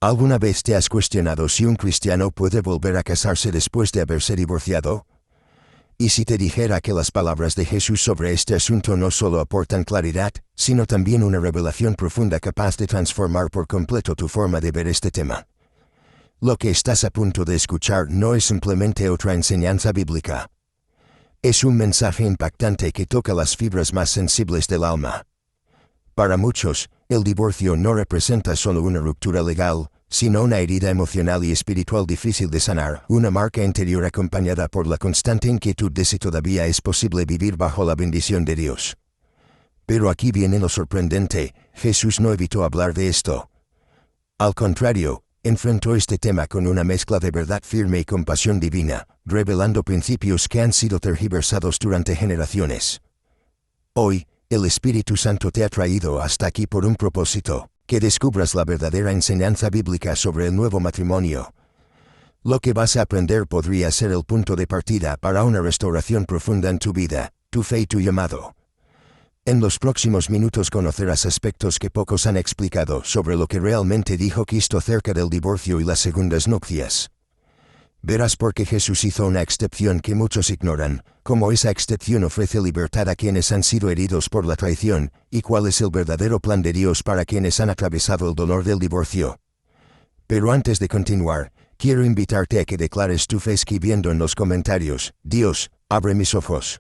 ¿Alguna vez te has cuestionado si un cristiano puede volver a casarse después de haberse divorciado? Y si te dijera que las palabras de Jesús sobre este asunto no solo aportan claridad, sino también una revelación profunda capaz de transformar por completo tu forma de ver este tema. Lo que estás a punto de escuchar no es simplemente otra enseñanza bíblica. Es un mensaje impactante que toca las fibras más sensibles del alma. Para muchos, el divorcio no representa solo una ruptura legal, sino una herida emocional y espiritual difícil de sanar, una marca interior acompañada por la constante inquietud de si todavía es posible vivir bajo la bendición de Dios. Pero aquí viene lo sorprendente: Jesús no evitó hablar de esto. Al contrario, enfrentó este tema con una mezcla de verdad firme y compasión divina, revelando principios que han sido tergiversados durante generaciones. Hoy, el Espíritu Santo te ha traído hasta aquí por un propósito: que descubras la verdadera enseñanza bíblica sobre el nuevo matrimonio. Lo que vas a aprender podría ser el punto de partida para una restauración profunda en tu vida, tu fe y tu llamado. En los próximos minutos conocerás aspectos que pocos han explicado sobre lo que realmente dijo Cristo acerca del divorcio y las segundas nupcias. Verás por qué Jesús hizo una excepción que muchos ignoran, cómo esa excepción ofrece libertad a quienes han sido heridos por la traición, y cuál es el verdadero plan de Dios para quienes han atravesado el dolor del divorcio. Pero antes de continuar, quiero invitarte a que declares tu fe escribiendo en los comentarios: Dios, abre mis ojos.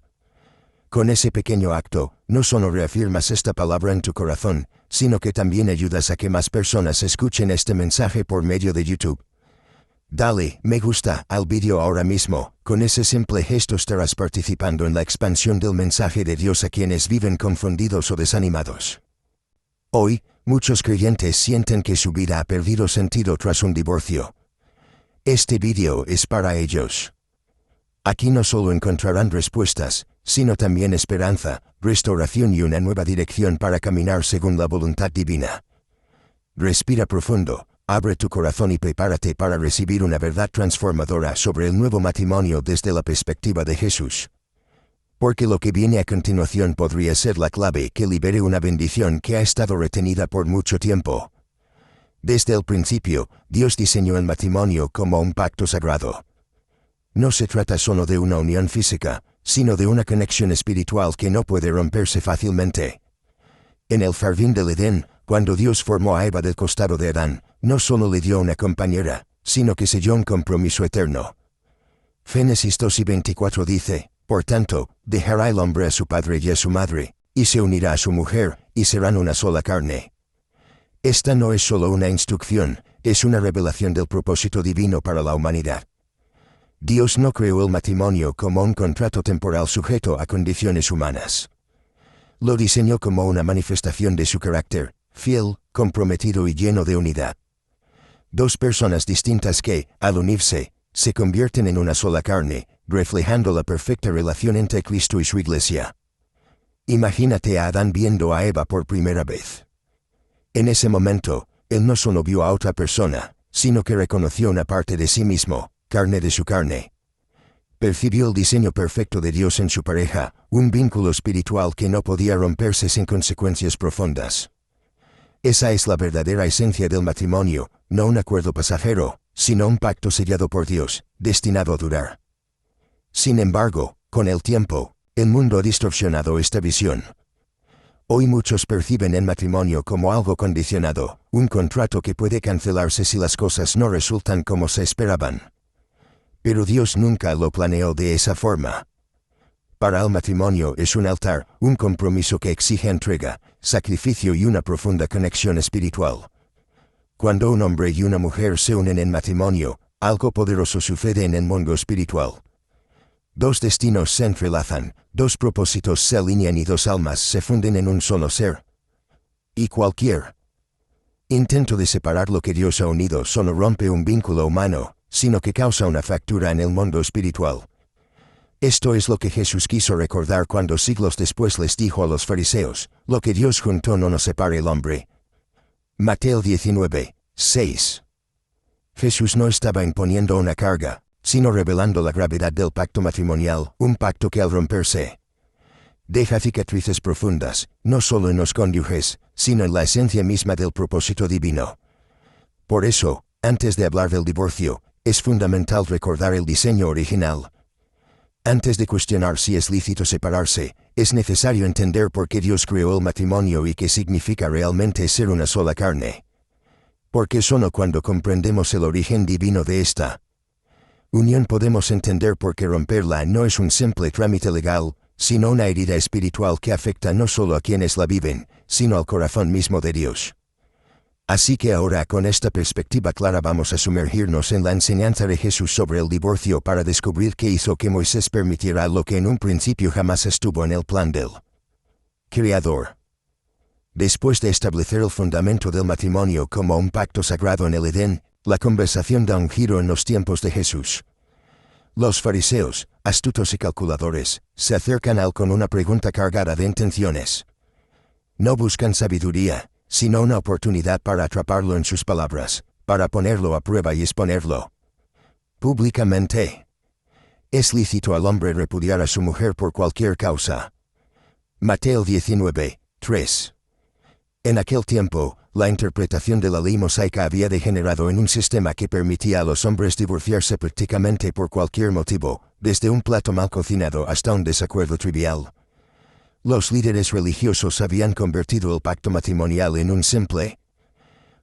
Con ese pequeño acto, no solo reafirmas esta palabra en tu corazón, sino que también ayudas a que más personas escuchen este mensaje por medio de YouTube. Dale me gusta al vídeo ahora mismo. Con ese simple gesto estarás participando en la expansión del mensaje de Dios a quienes viven confundidos o desanimados. Hoy, muchos creyentes sienten que su vida ha perdido sentido tras un divorcio. Este vídeo es para ellos. Aquí no solo encontrarán respuestas, sino también esperanza, restauración y una nueva dirección para caminar según la voluntad divina. Respira profundo. Abre tu corazón y prepárate para recibir una verdad transformadora sobre el nuevo matrimonio desde la perspectiva de Jesús. Porque lo que viene a continuación podría ser la clave que libere una bendición que ha estado retenida por mucho tiempo. Desde el principio, Dios diseñó el matrimonio como un pacto sagrado. No se trata solo de una unión física, sino de una conexión espiritual que no puede romperse fácilmente. En el jardín del Edén, cuando Dios formó a Eva del costado de Adán, no solo le dio una compañera, sino que selló un compromiso eterno. Génesis 2:24 dice: Por tanto, dejará el hombre a su padre y a su madre, y se unirá a su mujer, y serán una sola carne. Esta no es solo una instrucción, es una revelación del propósito divino para la humanidad. Dios no creó el matrimonio como un contrato temporal sujeto a condiciones humanas. Lo diseñó como una manifestación de su carácter, fiel, comprometido y lleno de unidad. Dos personas distintas que, al unirse, se convierten en una sola carne, reflejando la perfecta relación entre Cristo y su Iglesia. Imagínate a Adán viendo a Eva por primera vez. En ese momento, él no solo vio a otra persona, sino que reconoció una parte de sí mismo, carne de su carne. Percibió el diseño perfecto de Dios en su pareja, un vínculo espiritual que no podía romperse sin consecuencias profundas. Esa es la verdadera esencia del matrimonio, no un acuerdo pasajero, sino un pacto sellado por Dios, destinado a durar. Sin embargo, con el tiempo, el mundo ha distorsionado esta visión. Hoy muchos perciben el matrimonio como algo condicionado, un contrato que puede cancelarse si las cosas no resultan como se esperaban. Pero Dios nunca lo planeó de esa forma. Para el matrimonio es un altar, un compromiso que exige entrega, sacrificio y una profunda conexión espiritual. Cuando un hombre y una mujer se unen en matrimonio, algo poderoso sucede en el mundo espiritual. Dos destinos se entrelazan, dos propósitos se alinean y dos almas se funden en un solo ser. Y cualquier intento de separar lo que Dios ha unido solo rompe un vínculo humano, sino que causa una fractura en el mundo espiritual. Esto es lo que Jesús quiso recordar cuando siglos después les dijo a los fariseos: lo que Dios juntó no nos separe el hombre. Mateo 19:6. Jesús no estaba imponiendo una carga, sino revelando la gravedad del pacto matrimonial, un pacto que al romperse deja cicatrices profundas, no solo en los cónyuges, sino en la esencia misma del propósito divino. Por eso, antes de hablar del divorcio, es fundamental recordar el diseño original. Antes de cuestionar si es lícito separarse, es necesario entender por qué Dios creó el matrimonio y qué significa realmente ser una sola carne. Porque solo cuando comprendemos el origen divino de esta unión podemos entender por qué romperla no es un simple trámite legal, sino una herida espiritual que afecta no solo a quienes la viven, sino al corazón mismo de Dios. Así que ahora con esta perspectiva clara vamos a sumergirnos en la enseñanza de Jesús sobre el divorcio para descubrir qué hizo que Moisés permitiera lo que en un principio jamás estuvo en el plan del Creador. Después de establecer el fundamento del matrimonio como un pacto sagrado en el Edén, la conversación da un giro en los tiempos de Jesús. Los fariseos, astutos y calculadores, se acercan a él con una pregunta cargada de intenciones. No buscan sabiduría, sino una oportunidad para atraparlo en sus palabras, para ponerlo a prueba y exponerlo públicamente. ¿Es lícito al hombre repudiar a su mujer por cualquier causa? Mateo 19, 3. En aquel tiempo, la interpretación de la ley mosaica había degenerado en un sistema que permitía a los hombres divorciarse prácticamente por cualquier motivo, desde un plato mal cocinado hasta un desacuerdo trivial. Los líderes religiosos habían convertido el pacto matrimonial en un simple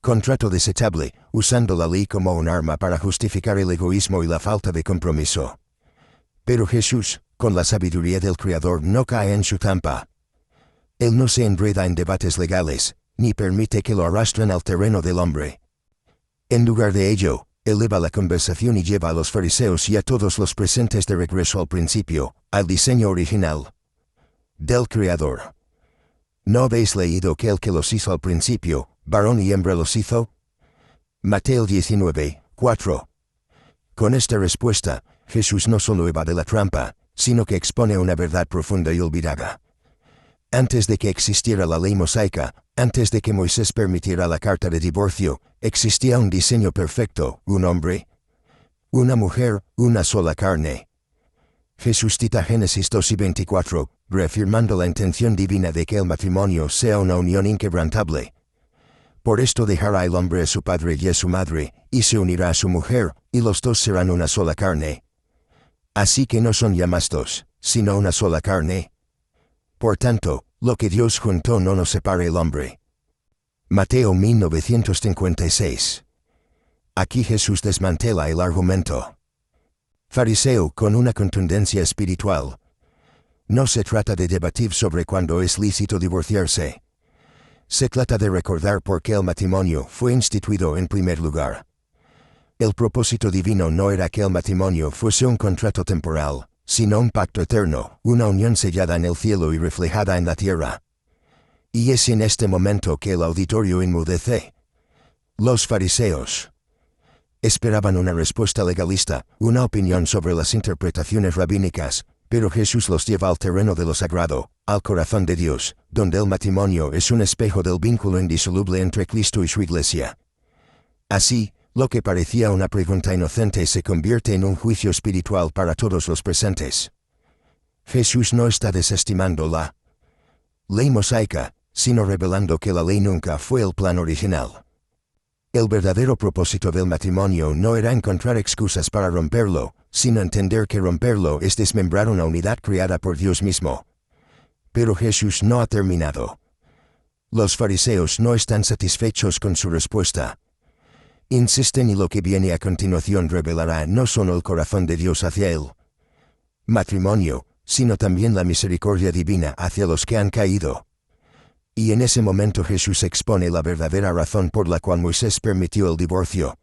contrato desechable, usando la ley como un arma para justificar el egoísmo y la falta de compromiso. Pero Jesús, con la sabiduría del Creador, no cae en su trampa. Él no se enreda en debates legales, ni permite que lo arrastren al terreno del hombre. En lugar de ello, eleva la conversación y lleva a los fariseos y a todos los presentes de regreso al principio, al diseño original del Creador. ¿No habéis leído que el que los hizo al principio, varón y hembra los hizo? Mateo 19, 4. Con esta respuesta, Jesús no solo evade la trampa, sino que expone una verdad profunda y olvidada. Antes de que existiera la ley mosaica, antes de que Moisés permitiera la carta de divorcio, existía un diseño perfecto, un hombre, una mujer, una sola carne. Jesús cita Génesis 2 y 24, reafirmando la intención divina de que el matrimonio sea una unión inquebrantable. Por esto dejará el hombre a su padre y a su madre, y se unirá a su mujer, y los dos serán una sola carne. Así que no son ya más dos, sino una sola carne. Por tanto, lo que Dios juntó no nos separe el hombre. Mateo 1956. Aquí Jesús desmantela el argumento fariseo con una contundencia espiritual. No se trata de debatir sobre cuándo es lícito divorciarse. Se trata de recordar por qué el matrimonio fue instituido en primer lugar. El propósito divino no era que el matrimonio fuese un contrato temporal, sino un pacto eterno, una unión sellada en el cielo y reflejada en la tierra. Y es en este momento que el auditorio enmudece. Los fariseos esperaban una respuesta legalista, una opinión sobre las interpretaciones rabínicas, pero Jesús los lleva al terreno de lo sagrado, al corazón de Dios, donde el matrimonio es un espejo del vínculo indisoluble entre Cristo y su Iglesia. Así, lo que parecía una pregunta inocente se convierte en un juicio espiritual para todos los presentes. Jesús no está desestimando la ley mosaica, sino revelando que la ley nunca fue el plan original. El verdadero propósito del matrimonio no era encontrar excusas para romperlo, sino entender que romperlo es desmembrar una unidad creada por Dios mismo. Pero Jesús no ha terminado. Los fariseos no están satisfechos con su respuesta. Insisten y lo que viene a continuación revelará no solo el corazón de Dios hacia el matrimonio, sino también la misericordia divina hacia los que han caído. Y en ese momento Jesús expone la verdadera razón por la cual Moisés permitió el divorcio.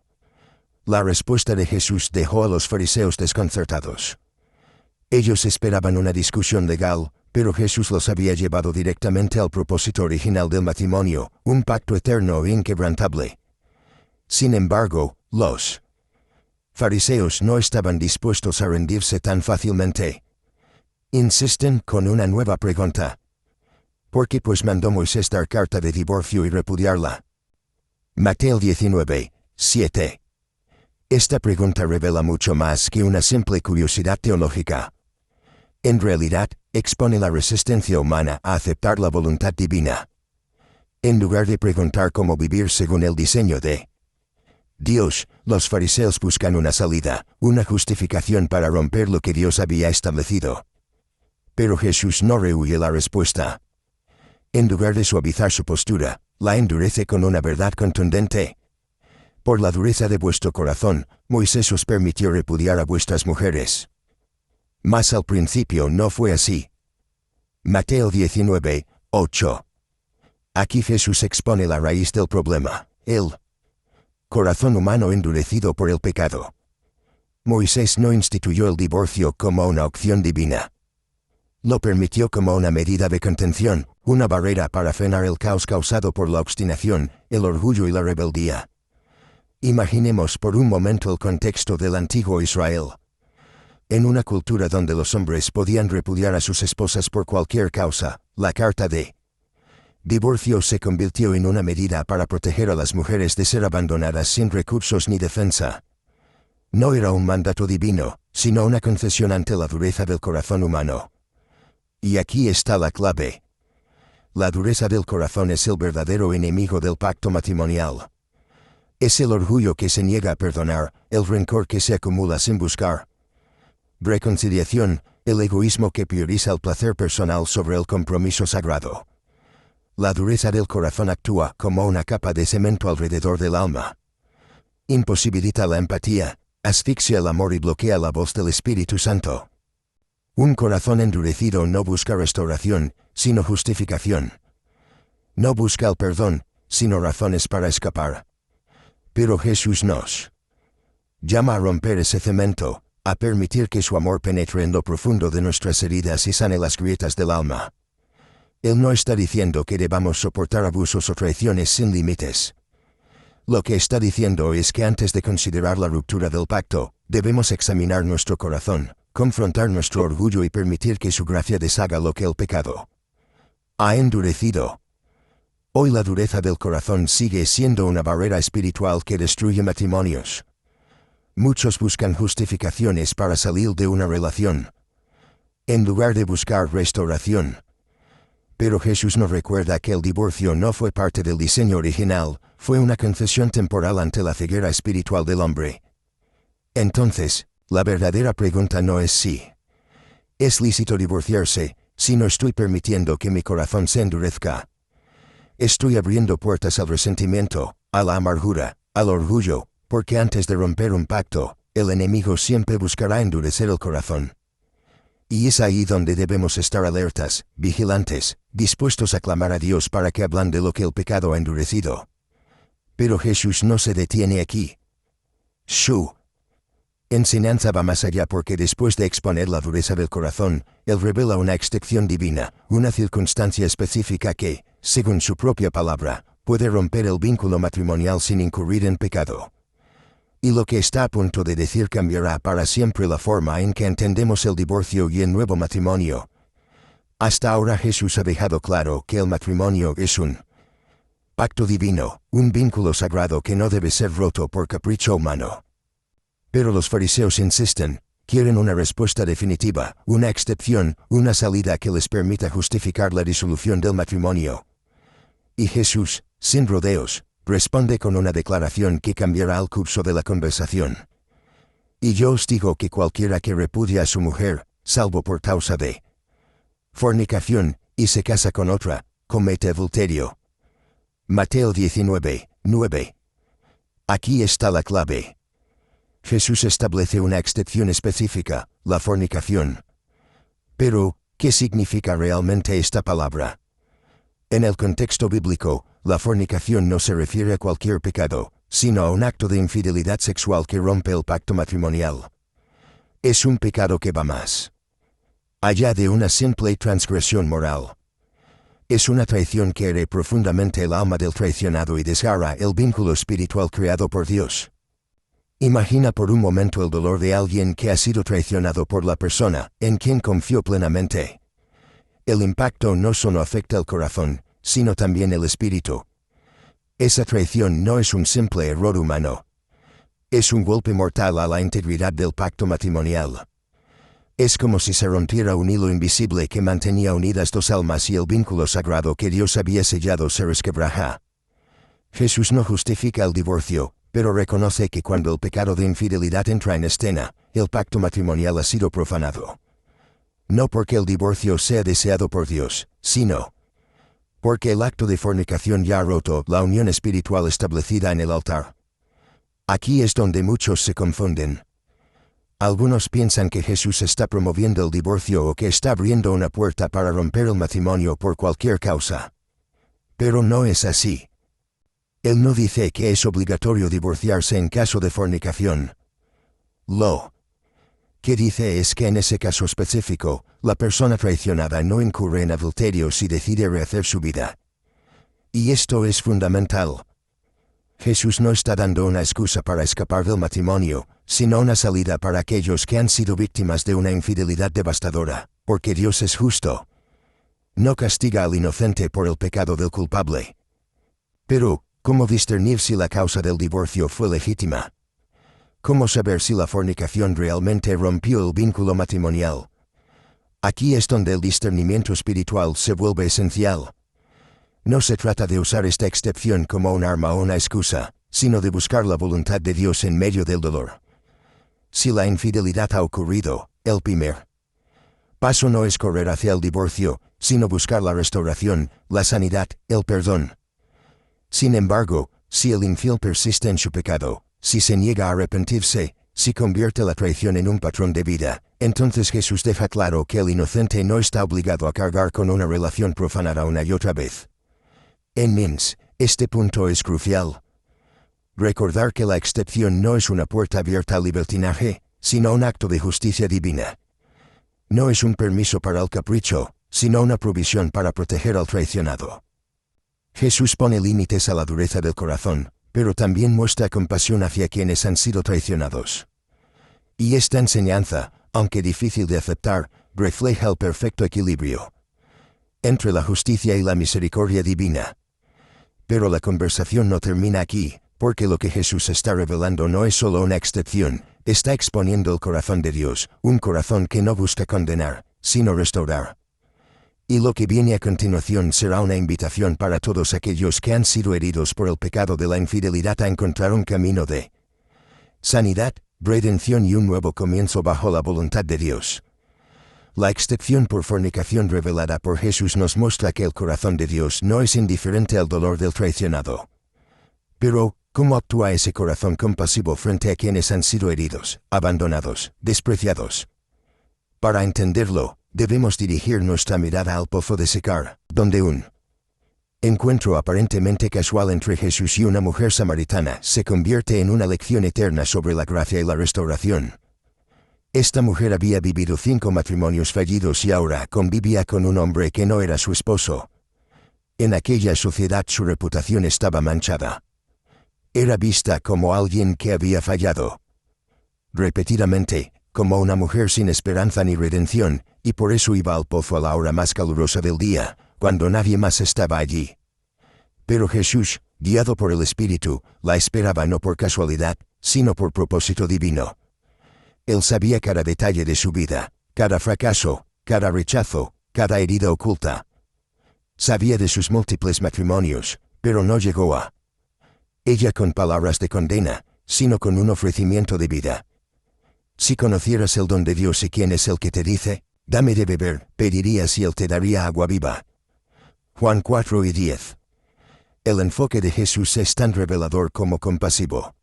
La respuesta de Jesús dejó a los fariseos desconcertados. Ellos esperaban una discusión legal, pero Jesús los había llevado directamente al propósito original del matrimonio, un pacto eterno e inquebrantable. Sin embargo, los fariseos no estaban dispuestos a rendirse tan fácilmente. Insisten con una nueva pregunta. ¿Por qué pues mandó Moisés dar carta de divorcio y repudiarla? Mateo 19, 7. Esta pregunta revela mucho más que una simple curiosidad teológica. En realidad, expone la resistencia humana a aceptar la voluntad divina. En lugar de preguntar cómo vivir según el diseño de Dios, los fariseos buscan una salida, una justificación para romper lo que Dios había establecido. Pero Jesús no rehúye la respuesta. En lugar de suavizar su postura, la endurece con una verdad contundente. Por la dureza de vuestro corazón, Moisés os permitió repudiar a vuestras mujeres. Mas al principio no fue así. Mateo 19, 8. Aquí Jesús expone la raíz del problema, el corazón humano endurecido por el pecado. Moisés no instituyó el divorcio como una opción divina. Lo permitió como una medida de contención, una barrera para frenar el caos causado por la obstinación, el orgullo y la rebeldía. Imaginemos por un momento el contexto del antiguo Israel. En una cultura donde los hombres podían repudiar a sus esposas por cualquier causa, la carta de divorcio se convirtió en una medida para proteger a las mujeres de ser abandonadas sin recursos ni defensa. No era un mandato divino, sino una concesión ante la dureza del corazón humano. Y aquí está la clave. La dureza del corazón es el verdadero enemigo del pacto matrimonial. Es el orgullo que se niega a perdonar, el rencor que se acumula sin buscar reconciliación, el egoísmo que prioriza el placer personal sobre el compromiso sagrado. La dureza del corazón actúa como una capa de cemento alrededor del alma. Imposibilita la empatía, asfixia el amor y bloquea la voz del Espíritu Santo. Un corazón endurecido no busca restauración, sino justificación. No busca el perdón, sino razones para escapar. Pero Jesús nos llama a romper ese cemento, a permitir que su amor penetre en lo profundo de nuestras heridas y sane las grietas del alma. Él no está diciendo que debamos soportar abusos o traiciones sin límites. Lo que está diciendo es que antes de considerar la ruptura del pacto, debemos examinar nuestro corazón, confrontar nuestro orgullo y permitir que su gracia deshaga lo que el pecado ha endurecido. Hoy la dureza del corazón sigue siendo una barrera espiritual que destruye matrimonios. Muchos buscan justificaciones para salir de una relación, en lugar de buscar restauración. Pero Jesús nos recuerda que el divorcio no fue parte del diseño original, fue una concesión temporal ante la ceguera espiritual del hombre. Entonces, la verdadera pregunta no es si es lícito divorciarse, sino estoy permitiendo que mi corazón se endurezca. Estoy abriendo puertas al resentimiento, a la amargura, al orgullo, porque antes de romper un pacto, el enemigo siempre buscará endurecer el corazón. Y es ahí donde debemos estar alertas, vigilantes, dispuestos a clamar a Dios para que ablande lo que el pecado ha endurecido. Pero Jesús no se detiene aquí. Su enseñanza va más allá porque después de exponer la dureza del corazón, Él revela una excepción divina, una circunstancia específica que, según su propia palabra, puede romper el vínculo matrimonial sin incurrir en pecado. Y lo que está a punto de decir cambiará para siempre la forma en que entendemos el divorcio y el nuevo matrimonio. Hasta ahora Jesús ha dejado claro que el matrimonio es un pacto divino, un vínculo sagrado que no debe ser roto por capricho humano. Pero los fariseos insisten, quieren una respuesta definitiva, una excepción, una salida que les permita justificar la disolución del matrimonio. Y Jesús, sin rodeos, responde con una declaración que cambiará el curso de la conversación. Y yo os digo que cualquiera que repudia a su mujer, salvo por causa de fornicación, y se casa con otra, comete adulterio. Mateo 19, 9. Aquí está la clave. Jesús establece una excepción específica, la fornicación. Pero, ¿qué significa realmente esta palabra? En el contexto bíblico, la fornicación no se refiere a cualquier pecado, sino a un acto de infidelidad sexual que rompe el pacto matrimonial. Es un pecado que va más allá de una simple transgresión moral. Es una traición que hiere profundamente el alma del traicionado y desgarra el vínculo espiritual creado por Dios. Imagina por un momento el dolor de alguien que ha sido traicionado por la persona en quien confió plenamente. El impacto no solo afecta el corazón, sino también el espíritu. Esa traición no es un simple error humano. Es un golpe mortal a la integridad del pacto matrimonial. Es como si se rompiera un hilo invisible que mantenía unidas dos almas y el vínculo sagrado que Dios había sellado se resquebraja. Jesús no justifica el divorcio, pero reconoce que cuando el pecado de infidelidad entra en escena, el pacto matrimonial ha sido profanado. No porque el divorcio sea deseado por Dios, sino porque el acto de fornicación ya ha roto la unión espiritual establecida en el altar. Aquí es donde muchos se confunden. Algunos piensan que Jesús está promoviendo el divorcio o que está abriendo una puerta para romper el matrimonio por cualquier causa. Pero no es así. Él no dice que es obligatorio divorciarse en caso de fornicación. Lo que dice es que en ese caso específico, la persona traicionada no incurre en adulterio si decide rehacer su vida. Y esto es fundamental. Jesús no está dando una excusa para escapar del matrimonio, sino una salida para aquellos que han sido víctimas de una infidelidad devastadora, porque Dios es justo. No castiga al inocente por el pecado del culpable. Pero, ¿cómo discernir si la causa del divorcio fue legítima? ¿Cómo saber si la fornicación realmente rompió el vínculo matrimonial? Aquí es donde el discernimiento espiritual se vuelve esencial. No se trata de usar esta excepción como un arma o una excusa, sino de buscar la voluntad de Dios en medio del dolor. Si la infidelidad ha ocurrido, el primer paso no es correr hacia el divorcio, sino buscar la restauración, la sanidad, el perdón. Sin embargo, si el infiel persiste en su pecado, si se niega a arrepentirse, si convierte la traición en un patrón de vida, entonces Jesús deja claro que el inocente no está obligado a cargar con una relación profanada una y otra vez. En Mins, este punto es crucial. Recordar que la excepción no es una puerta abierta al libertinaje, sino un acto de justicia divina. No es un permiso para el capricho, sino una provisión para proteger al traicionado. Jesús pone límites a la dureza del corazón, pero también muestra compasión hacia quienes han sido traicionados. Y esta enseñanza, aunque difícil de aceptar, refleja el perfecto equilibrio entre la justicia y la misericordia divina. Pero la conversación no termina aquí, porque lo que Jesús está revelando no es solo una excepción, está exponiendo el corazón de Dios, un corazón que no busca condenar, sino restaurar. Y lo que viene a continuación será una invitación para todos aquellos que han sido heridos por el pecado de la infidelidad a encontrar un camino de sanidad, redención y un nuevo comienzo bajo la voluntad de Dios. La excepción por fornicación revelada por Jesús nos muestra que el corazón de Dios no es indiferente al dolor del traicionado. Pero, ¿cómo actúa ese corazón compasivo frente a quienes han sido heridos, abandonados, despreciados? Para entenderlo, debemos dirigir nuestra mirada al pozo de Sicar, donde un encuentro aparentemente casual entre Jesús y una mujer samaritana se convierte en una lección eterna sobre la gracia y la restauración. Esta mujer había vivido 5 matrimonios fallidos y ahora convivía con un hombre que no era su esposo. En aquella sociedad su reputación estaba manchada. Era vista como alguien que había fallado repetidamente, como una mujer sin esperanza ni redención, y por eso iba al pozo a la hora más calurosa del día, cuando nadie más estaba allí. Pero Jesús, guiado por el Espíritu, la esperaba no por casualidad, sino por propósito divino. Él sabía cada detalle de su vida, cada fracaso, cada rechazo, cada herida oculta. Sabía de sus múltiples matrimonios, pero no llegó a ella con palabras de condena, sino con un ofrecimiento de vida. Si conocieras el don de Dios y quién es el que te dice, dame de beber, pedirías y él te daría agua viva. Juan 4:10. El enfoque de Jesús es tan revelador como compasivo.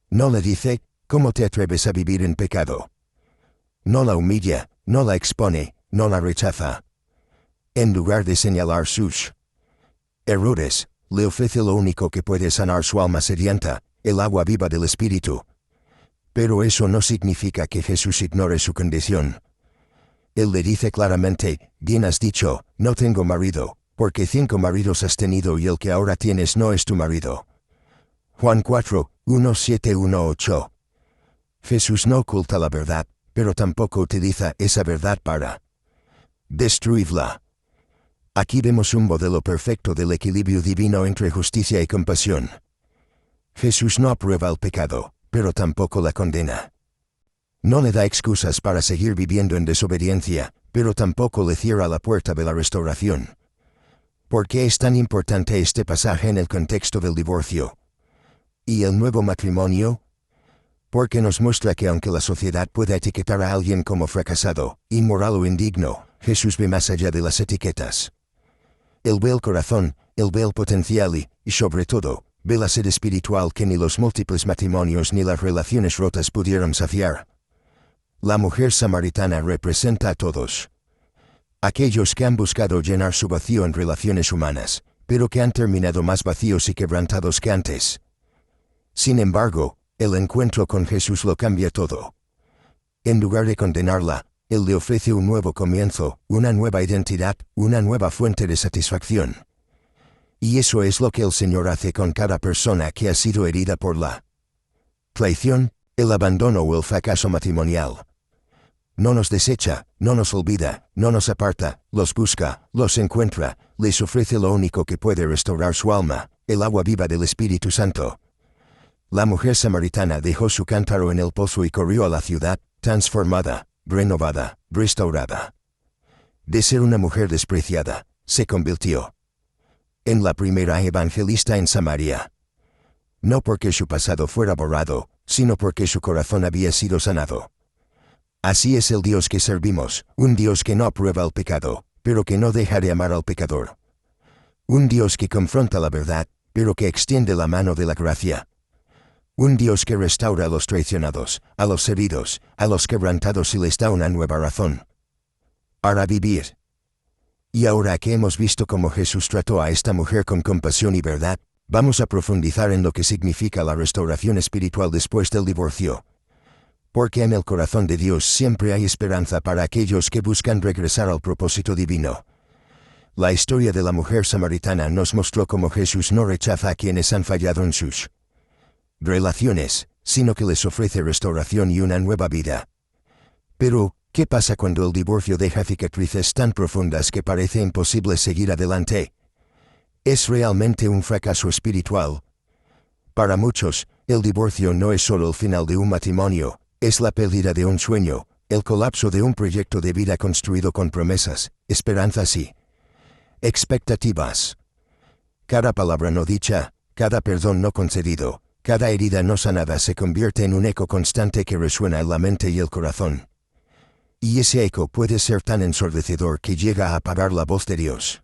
No le dice, ¿cómo te atreves a vivir en pecado? No la humilla, no la expone, no la rechaza. En lugar de señalar sus errores, le ofrece lo único que puede sanar su alma sedienta, el agua viva del Espíritu. Pero eso no significa que Jesús ignore su condición. Él le dice claramente, bien has dicho, no tengo marido, porque 5 maridos has tenido y el que ahora tienes no es tu marido. Juan 4:17-18. Jesús no oculta la verdad, pero tampoco utiliza esa verdad para destruirla. Aquí vemos un modelo perfecto del equilibrio divino entre justicia y compasión. Jesús no aprueba el pecado, pero tampoco la condena. No le da excusas para seguir viviendo en desobediencia, pero tampoco le cierra la puerta de la restauración. ¿Por qué es tan importante este pasaje en el contexto del divorcio? ¿Y el nuevo matrimonio? Porque nos muestra que aunque la sociedad pueda etiquetar a alguien como fracasado, inmoral o indigno, Jesús ve más allá de las etiquetas. Él ve el corazón, él ve el potencial y sobre todo, ve la sed espiritual que ni los múltiples matrimonios ni las relaciones rotas pudieron saciar. La mujer samaritana representa a todos. Aquellos que han buscado llenar su vacío en relaciones humanas, pero que han terminado más vacíos y quebrantados que antes. Sin embargo, el encuentro con Jesús lo cambia todo. En lugar de condenarla, Él le ofrece un nuevo comienzo, una nueva identidad, una nueva fuente de satisfacción. Y eso es lo que el Señor hace con cada persona que ha sido herida por la traición, el abandono o el fracaso matrimonial. No nos desecha, no nos olvida, no nos aparta, los busca, los encuentra, les ofrece lo único que puede restaurar su alma, el agua viva del Espíritu Santo. La mujer samaritana dejó su cántaro en el pozo y corrió a la ciudad, transformada, renovada, restaurada. De ser una mujer despreciada, se convirtió en la primera evangelista en Samaria. No porque su pasado fuera borrado, sino porque su corazón había sido sanado. Así es el Dios que servimos, un Dios que no aprueba el pecado, pero que no deja de amar al pecador. Un Dios que confronta la verdad, pero que extiende la mano de la gracia. Un Dios que restaura a los traicionados, a los heridos, a los quebrantados y les da una nueva razón para vivir. Y ahora que hemos visto cómo Jesús trató a esta mujer con compasión y verdad, vamos a profundizar en lo que significa la restauración espiritual después del divorcio. Porque en el corazón de Dios siempre hay esperanza para aquellos que buscan regresar al propósito divino. La historia de la mujer samaritana nos mostró cómo Jesús no rechaza a quienes han fallado en sus relaciones, sino que les ofrece restauración y una nueva vida. Pero, ¿qué pasa cuando el divorcio deja cicatrices tan profundas que parece imposible seguir adelante? ¿Es realmente un fracaso espiritual? Para muchos, el divorcio no es solo el final de un matrimonio, es la pérdida de un sueño, el colapso de un proyecto de vida construido con promesas, esperanzas y expectativas. Cada palabra no dicha, cada perdón no concedido, cada herida no sanada se convierte en un eco constante que resuena en la mente y el corazón. Y ese eco puede ser tan ensordecedor que llega a apagar la voz de Dios.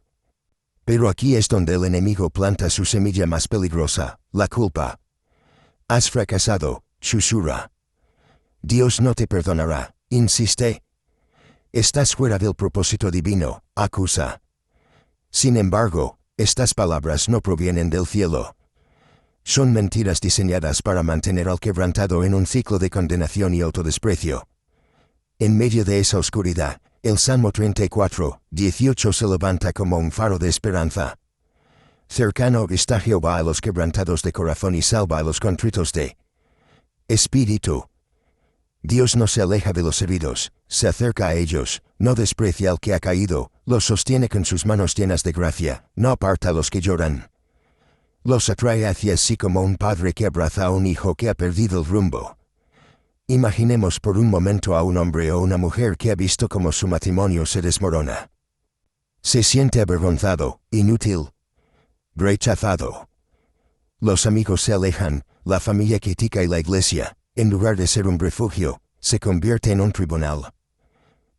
Pero aquí es donde el enemigo planta su semilla más peligrosa, la culpa. Has fracasado, susurra. Dios no te perdonará, insiste. Estás fuera del propósito divino, acusa. Sin embargo, estas palabras no provienen del cielo. Son mentiras diseñadas para mantener al quebrantado en un ciclo de condenación y autodesprecio. En medio de esa oscuridad, el Salmo 34:18 se levanta como un faro de esperanza. Cercano está Jehová a los quebrantados de corazón y salva a los contritos de espíritu. Dios no se aleja de los heridos, se acerca a ellos, no desprecia al que ha caído, los sostiene con sus manos llenas de gracia, no aparta a los que lloran. Los atrae hacia sí como un padre que abraza a un hijo que ha perdido el rumbo. Imaginemos por un momento a un hombre o una mujer que ha visto cómo su matrimonio se desmorona. Se siente avergonzado, inútil, rechazado. Los amigos se alejan, la familia critica y la iglesia, en lugar de ser un refugio, se convierte en un tribunal.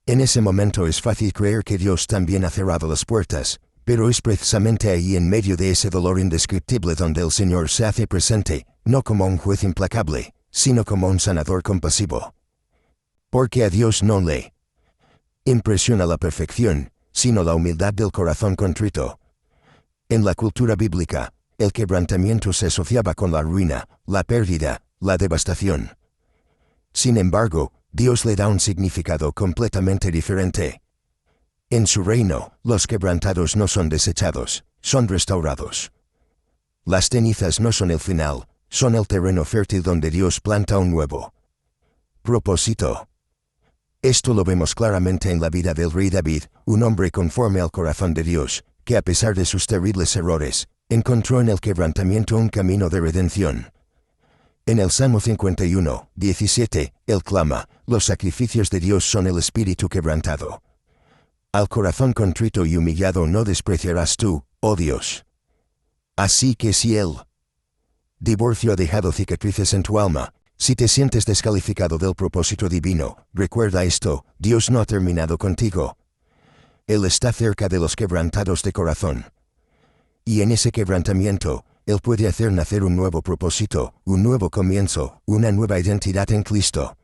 En ese momento es fácil creer que Dios también ha cerrado las puertas, pero es precisamente ahí en medio de ese dolor indescriptible donde el Señor se hace presente, no como un juez implacable, sino como un sanador compasivo. Porque a Dios no le impresiona la perfección, sino la humildad del corazón contrito. En la cultura bíblica, el quebrantamiento se asociaba con la ruina, la pérdida, la devastación. Sin embargo, Dios le da un significado completamente diferente. En su reino, los quebrantados no son desechados, son restaurados. Las cenizas no son el final, son el terreno fértil donde Dios planta un nuevo propósito. Esto lo vemos claramente en la vida del rey David, un hombre conforme al corazón de Dios, que a pesar de sus terribles errores, encontró en el quebrantamiento un camino de redención. En el Salmo 51:17, él clama, los sacrificios de Dios son el espíritu quebrantado. Al corazón contrito y humillado no despreciarás tú, oh Dios. Así que si Él Divorcio ha dejado cicatrices en tu alma. Si te sientes descalificado del propósito divino, recuerda esto: Dios no ha terminado contigo. Él está cerca de los quebrantados de corazón. Y en ese quebrantamiento, Él puede hacer nacer un nuevo propósito, un nuevo comienzo, una nueva identidad en Cristo.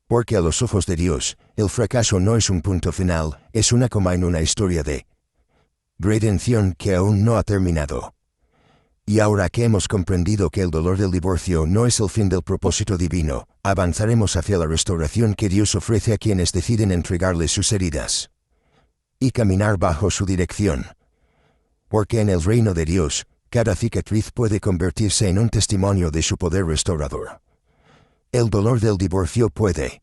Porque a los ojos de Dios, el fracaso no es un punto final, es una coma en una historia de redención que aún no ha terminado. Y ahora que hemos comprendido que el dolor del divorcio no es el fin del propósito divino, avanzaremos hacia la restauración que Dios ofrece a quienes deciden entregarle sus heridas y caminar bajo su dirección. Porque en el reino de Dios, cada cicatriz puede convertirse en un testimonio de su poder restaurador. El dolor del divorcio puede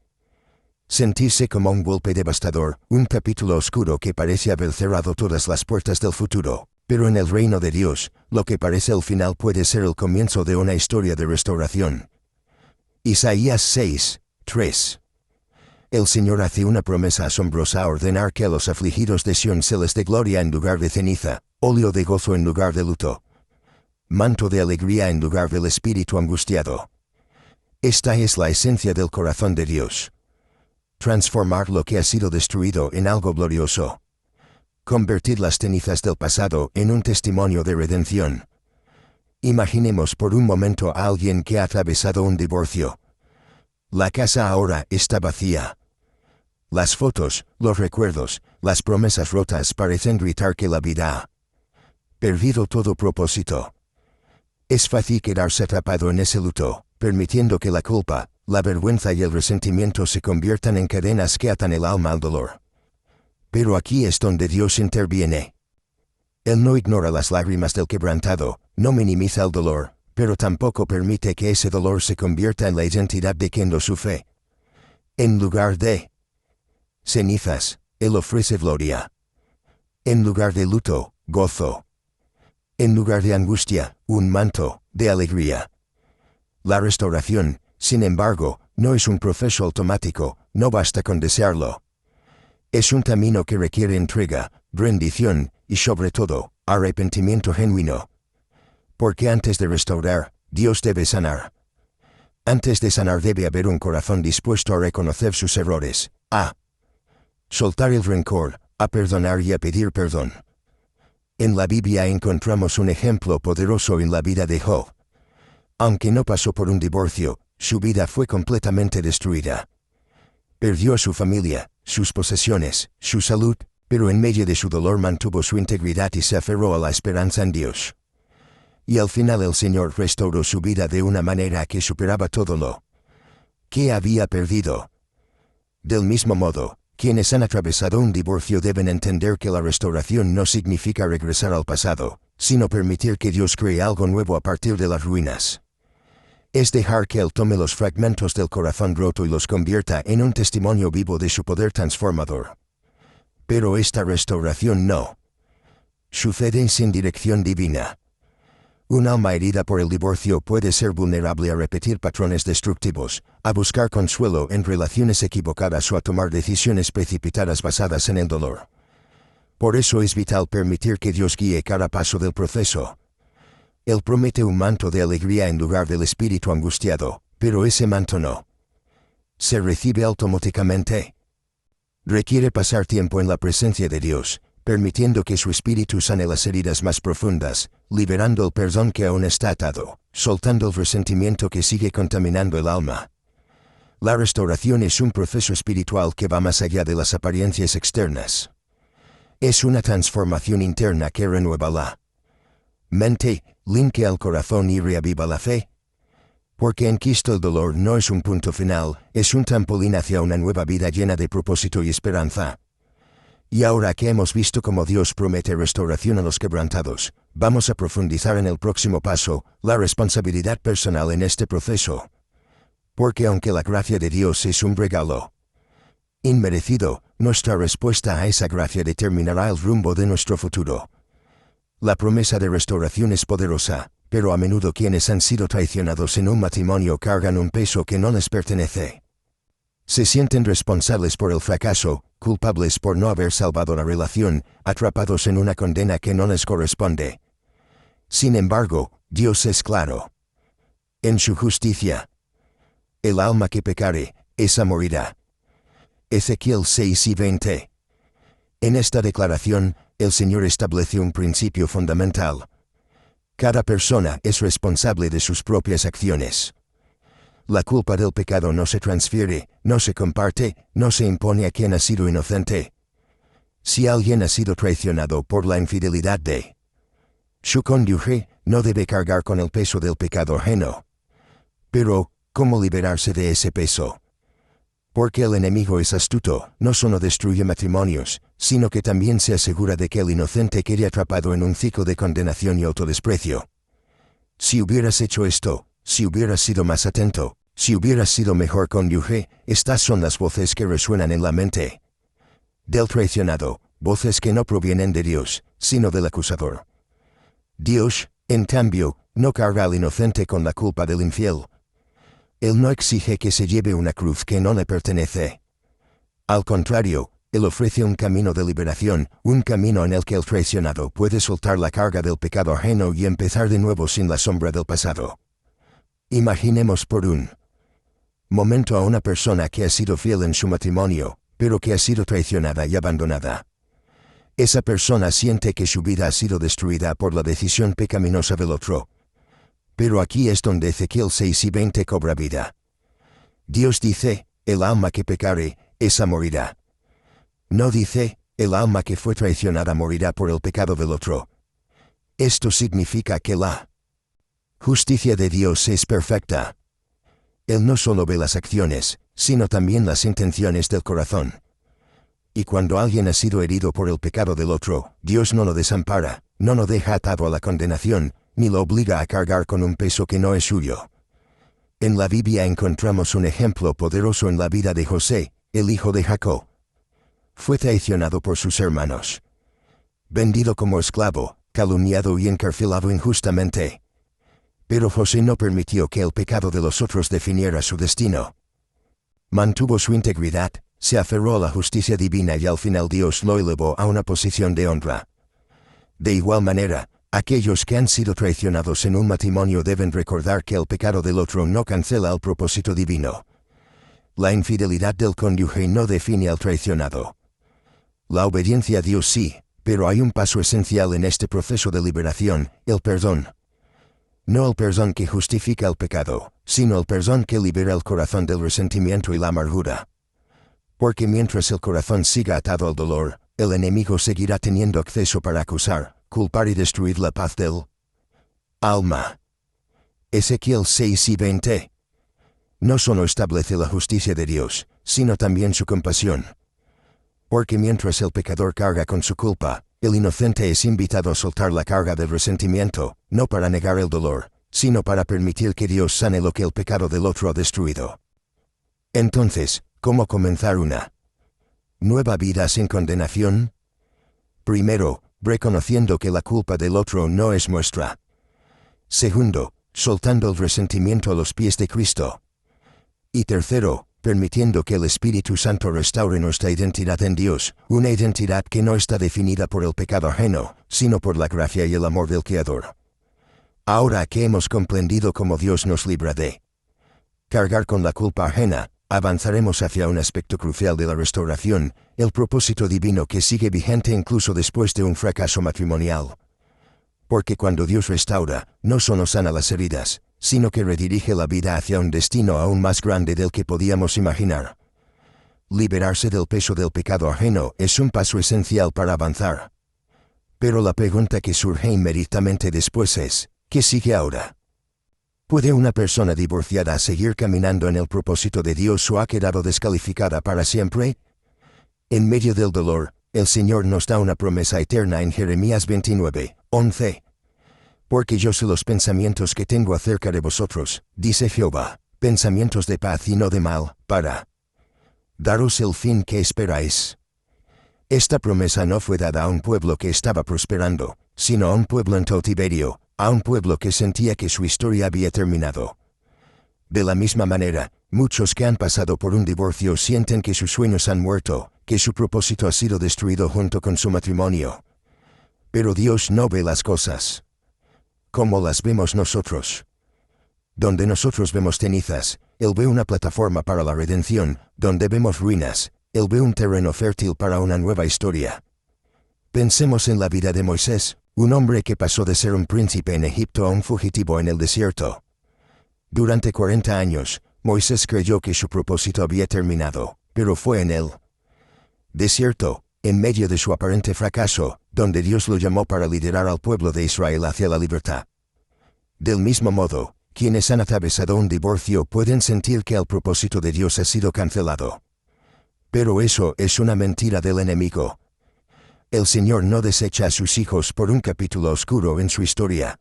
sentirse como un golpe devastador, un capítulo oscuro que parece haber cerrado todas las puertas del futuro. Pero en el reino de Dios, lo que parece el final puede ser el comienzo de una historia de restauración. Isaías 6, 3. El Señor hace una promesa asombrosa a ordenar que a los afligidos de Sión se les dé gloria en lugar de ceniza, óleo de gozo en lugar de luto, manto de alegría en lugar del espíritu angustiado. Esta es la esencia del corazón de Dios: transformar lo que ha sido destruido en algo glorioso. Convertir las cenizas del pasado en un testimonio de redención. Imaginemos por un momento a alguien que ha atravesado un divorcio. La casa ahora está vacía. Las fotos, los recuerdos, las promesas rotas parecen gritar que la vida ha perdido todo propósito. Es fácil quedarse atrapado en ese luto, permitiendo que la culpa, la vergüenza y el resentimiento se conviertan en cadenas que atan el alma al dolor. Pero aquí es donde Dios interviene. Él no ignora las lágrimas del quebrantado, no minimiza el dolor, pero tampoco permite que ese dolor se convierta en la identidad de quien lo sufre. En lugar de cenizas, Él ofrece gloria. En lugar de luto, gozo. En lugar de angustia, un manto de alegría. La restauración, sin embargo, no es un proceso automático, no basta con desearlo. Es un camino que requiere entrega, rendición y, sobre todo, arrepentimiento genuino. Porque antes de restaurar, Dios debe sanar. Antes de sanar debe haber un corazón dispuesto a reconocer sus errores, a soltar el rencor, a perdonar y a pedir perdón. En la Biblia encontramos un ejemplo poderoso en la vida de Job. Aunque no pasó por un divorcio, su vida fue completamente destruida. Perdió a su familia, sus posesiones, su salud, pero en medio de su dolor mantuvo su integridad y se aferró a la esperanza en Dios. Y al final el Señor restauró su vida de una manera que superaba todo lo que había perdido. Del mismo modo, quienes han atravesado un divorcio deben entender que la restauración no significa regresar al pasado, sino permitir que Dios cree algo nuevo a partir de las ruinas. Es dejar que Él tome los fragmentos del corazón roto y los convierta en un testimonio vivo de su poder transformador. Pero esta restauración no sucede sin dirección divina. Un alma herida por el divorcio puede ser vulnerable a repetir patrones destructivos, a buscar consuelo en relaciones equivocadas o a tomar decisiones precipitadas basadas en el dolor. Por eso es vital permitir que Dios guíe cada paso del proceso. Él promete un manto de alegría en lugar del espíritu angustiado, pero ese manto no se recibe automáticamente. Requiere pasar tiempo en la presencia de Dios, permitiendo que su espíritu sane las heridas más profundas, liberando el perdón que aún está atado, soltando el resentimiento que sigue contaminando el alma. La restauración es un proceso espiritual que va más allá de las apariencias externas. Es una transformación interna que renueva la mente, limpia el corazón y reaviva la fe. Porque en Cristo el dolor no es un punto final, es un trampolín hacia una nueva vida llena de propósito y esperanza. Y ahora que hemos visto cómo Dios promete restauración a los quebrantados, vamos a profundizar en el próximo paso, la responsabilidad personal en este proceso. Porque aunque la gracia de Dios es un regalo inmerecido, nuestra respuesta a esa gracia determinará el rumbo de nuestro futuro. La promesa de restauración es poderosa, pero a menudo quienes han sido traicionados en un matrimonio cargan un peso que no les pertenece. Se sienten responsables por el fracaso, culpables por no haber salvado la relación, atrapados en una condena que no les corresponde. Sin embargo, Dios es claro. en su justicia. El alma que pecare, esa morirá. Ezequiel 6:20. En esta declaración, el Señor establece un principio fundamental. Cada persona es responsable de sus propias acciones. La culpa del pecado no se transfiere, no se comparte, no se impone a quien ha sido inocente. Si alguien ha sido traicionado por la infidelidad de su cónyuge, no debe cargar con el peso del pecado ajeno. Pero, ¿cómo liberarse de ese peso? Porque el enemigo es astuto, no solo destruye matrimonios, sino que también se asegura de que el inocente quede atrapado en un ciclo de condenación y autodesprecio. Si hubieras hecho esto, si hubieras sido más atento, si hubieras sido mejor cónyuge, estas son las voces que resuenan en la mente del traicionado, voces que no provienen de Dios, sino del acusador. Dios, en cambio, no carga al inocente con la culpa del infiel. Él no exige que se lleve una cruz que no le pertenece. Al contrario, Él ofrece un camino de liberación, un camino en el que el traicionado puede soltar la carga del pecado ajeno y empezar de nuevo sin la sombra del pasado. Imaginemos por un momento a una persona que ha sido fiel en su matrimonio, pero que ha sido traicionada y abandonada. Esa persona siente que su vida ha sido destruida por la decisión pecaminosa del otro. Pero aquí es donde Ezequiel 6:20 cobra vida. Dios dice, el alma que pecare, esa morirá. No dice, el alma que fue traicionada morirá por el pecado del otro. Esto significa que la justicia de Dios es perfecta. Él no solo ve las acciones, sino también las intenciones del corazón. Y cuando alguien ha sido herido por el pecado del otro, Dios no lo desampara, no lo deja atado a la condenación, ni lo obliga a cargar con un peso que no es suyo. En la Biblia encontramos un ejemplo poderoso en la vida de José, el hijo de Jacob. Fue traicionado por sus hermanos. Vendido como esclavo, calumniado y encarcelado injustamente. Pero José no permitió que el pecado de los otros definiera su destino. Mantuvo su integridad, se aferró a la justicia divina y al final Dios lo elevó a una posición de honra. De igual manera, aquellos que han sido traicionados en un matrimonio deben recordar que el pecado del otro no cancela el propósito divino. La infidelidad del cónyuge no define al traicionado. La obediencia a Dios sí, pero hay un paso esencial en este proceso de liberación, el perdón. No el perdón que justifica el pecado, sino el perdón que libera el corazón del resentimiento y la amargura. Porque mientras el corazón siga atado al dolor, el enemigo seguirá teniendo acceso para acusar, culpar y destruir la paz del alma. Ezequiel 6:20. No solo establece la justicia de Dios, sino también su compasión. Porque mientras el pecador carga con su culpa, el inocente es invitado a soltar la carga del resentimiento, no para negar el dolor, sino para permitir que Dios sane lo que el pecado del otro ha destruido. Entonces, ¿cómo comenzar una nueva vida sin condenación? Primero, reconociendo que la culpa del otro no es nuestra. Segundo, soltando el resentimiento a los pies de Cristo. Y tercero, permitiendo que el Espíritu Santo restaure nuestra identidad en Dios, una identidad que no está definida por el pecado ajeno, sino por la gracia y el amor del Creador. Ahora que hemos comprendido cómo Dios nos libra de cargar con la culpa ajena, avanzaremos hacia un aspecto crucial de la restauración, el propósito divino que sigue vigente incluso después de un fracaso matrimonial. Porque cuando Dios restaura, no solo sana las heridas, sino que redirige la vida hacia un destino aún más grande del que podíamos imaginar. Liberarse del peso del pecado ajeno es un paso esencial para avanzar. Pero la pregunta que surge inmediatamente después es, ¿qué sigue ahora? ¿Puede una persona divorciada seguir caminando en el propósito de Dios o ha quedado descalificada para siempre? En medio del dolor, el Señor nos da una promesa eterna en Jeremías 29:11. Porque yo sé los pensamientos que tengo acerca de vosotros, dice Jehová, pensamientos de paz y no de mal, para daros el fin que esperáis. Esta promesa no fue dada a un pueblo que estaba prosperando, sino a un pueblo en cautiverio, a un pueblo que sentía que su historia había terminado. De la misma manera, muchos que han pasado por un divorcio sienten que sus sueños han muerto, que su propósito ha sido destruido junto con su matrimonio. Pero Dios no ve las cosas como las vemos nosotros. Donde nosotros vemos cenizas, Él ve una plataforma para la redención. Donde vemos ruinas, Él ve un terreno fértil para una nueva historia. Pensemos en la vida de Moisés, un hombre que pasó de ser un príncipe en Egipto a un fugitivo en el desierto. Durante 40 años, Moisés creyó que su propósito había terminado, pero fue en el desierto, en medio de su aparente fracaso, donde Dios lo llamó para liderar al pueblo de Israel hacia la libertad. Del mismo modo, quienes han atravesado un divorcio pueden sentir que el propósito de Dios ha sido cancelado. Pero eso es una mentira del enemigo. El Señor no desecha a sus hijos por un capítulo oscuro en su historia.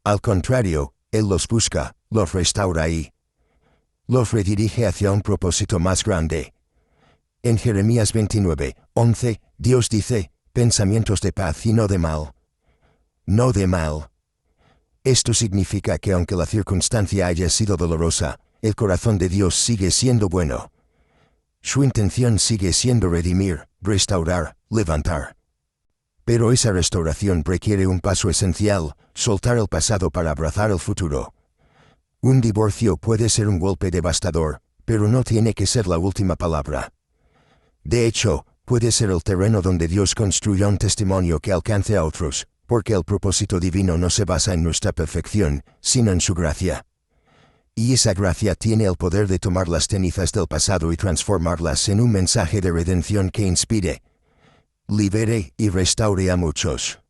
Al contrario, Él los busca, los restaura y los redirige hacia un propósito más grande. En Jeremías 29:11, Dios dice, pensamientos de paz y no de mal. No de mal. Esto significa que aunque la circunstancia haya sido dolorosa, el corazón de Dios sigue siendo bueno. Su intención sigue siendo redimir, restaurar, levantar. Pero esa restauración requiere un paso esencial, soltar el pasado para abrazar el futuro. Un divorcio puede ser un golpe devastador, pero no tiene que ser la última palabra. De hecho, puede ser el terreno donde Dios construya un testimonio que alcance a otros, porque el propósito divino no se basa en nuestra perfección, sino en su gracia. Y esa gracia tiene el poder de tomar las cenizas del pasado y transformarlas en un mensaje de redención que inspire, libere y restaure a muchos.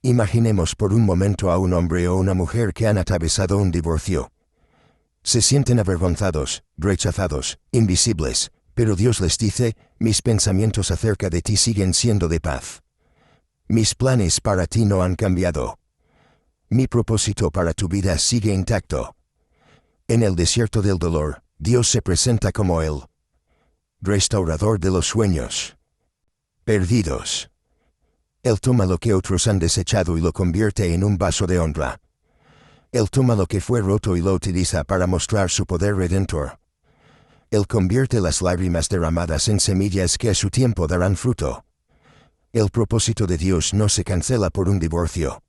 Imaginemos por un momento a un hombre o una mujer que han atravesado un divorcio. Se sienten avergonzados, rechazados, invisibles, pero Dios les dice, mis pensamientos acerca de ti siguen siendo de paz. Mis planes para ti no han cambiado. Mi propósito para tu vida sigue intacto. En el desierto del dolor, Dios se presenta como el restaurador de los sueños perdidos. Él toma lo que otros han desechado y lo convierte en un vaso de honra. Él toma lo que fue roto y lo utiliza para mostrar su poder redentor. Él convierte las lágrimas derramadas en semillas que a su tiempo darán fruto. El propósito de Dios no se cancela por un divorcio.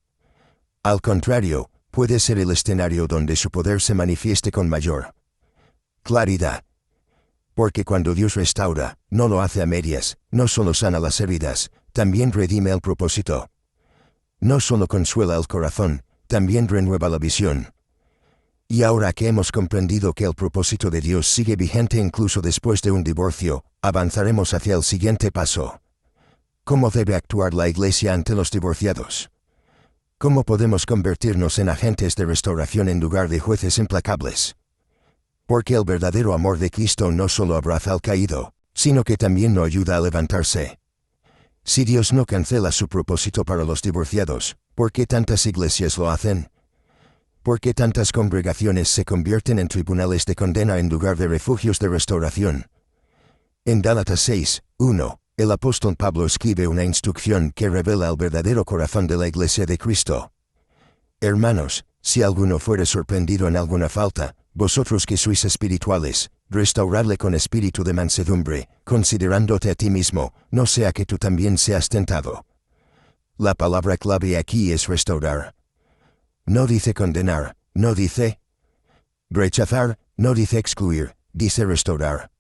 Al contrario, puede ser el escenario donde su poder se manifieste con mayor claridad. Porque cuando Dios restaura, no lo hace a medias, no solo sana las heridas, también redime el propósito. No solo consuela el corazón, también renueva la visión. Y ahora que hemos comprendido que el propósito de Dios sigue vigente incluso después de un divorcio, avanzaremos hacia el siguiente paso. ¿Cómo debe actuar la Iglesia ante los divorciados? ¿Cómo podemos convertirnos en agentes de restauración en lugar de jueces implacables? Porque el verdadero amor de Cristo no solo abraza al caído, sino que también lo ayuda a levantarse. Si Dios no cancela su propósito para los divorciados, ¿por qué tantas iglesias lo hacen? ¿Por qué tantas congregaciones se convierten en tribunales de condena en lugar de refugios de restauración? En Gálatas 6:1, el apóstol Pablo escribe una instrucción que revela el verdadero corazón de la Iglesia de Cristo. Hermanos, si alguno fuere sorprendido en alguna falta, vosotros que sois espirituales, restauradle con espíritu de mansedumbre, considerándote a ti mismo, no sea que tú también seas tentado. La palabra clave aquí es restaurar. No dice condenar, no dice rechazar, no dice excluir, dice restaurar.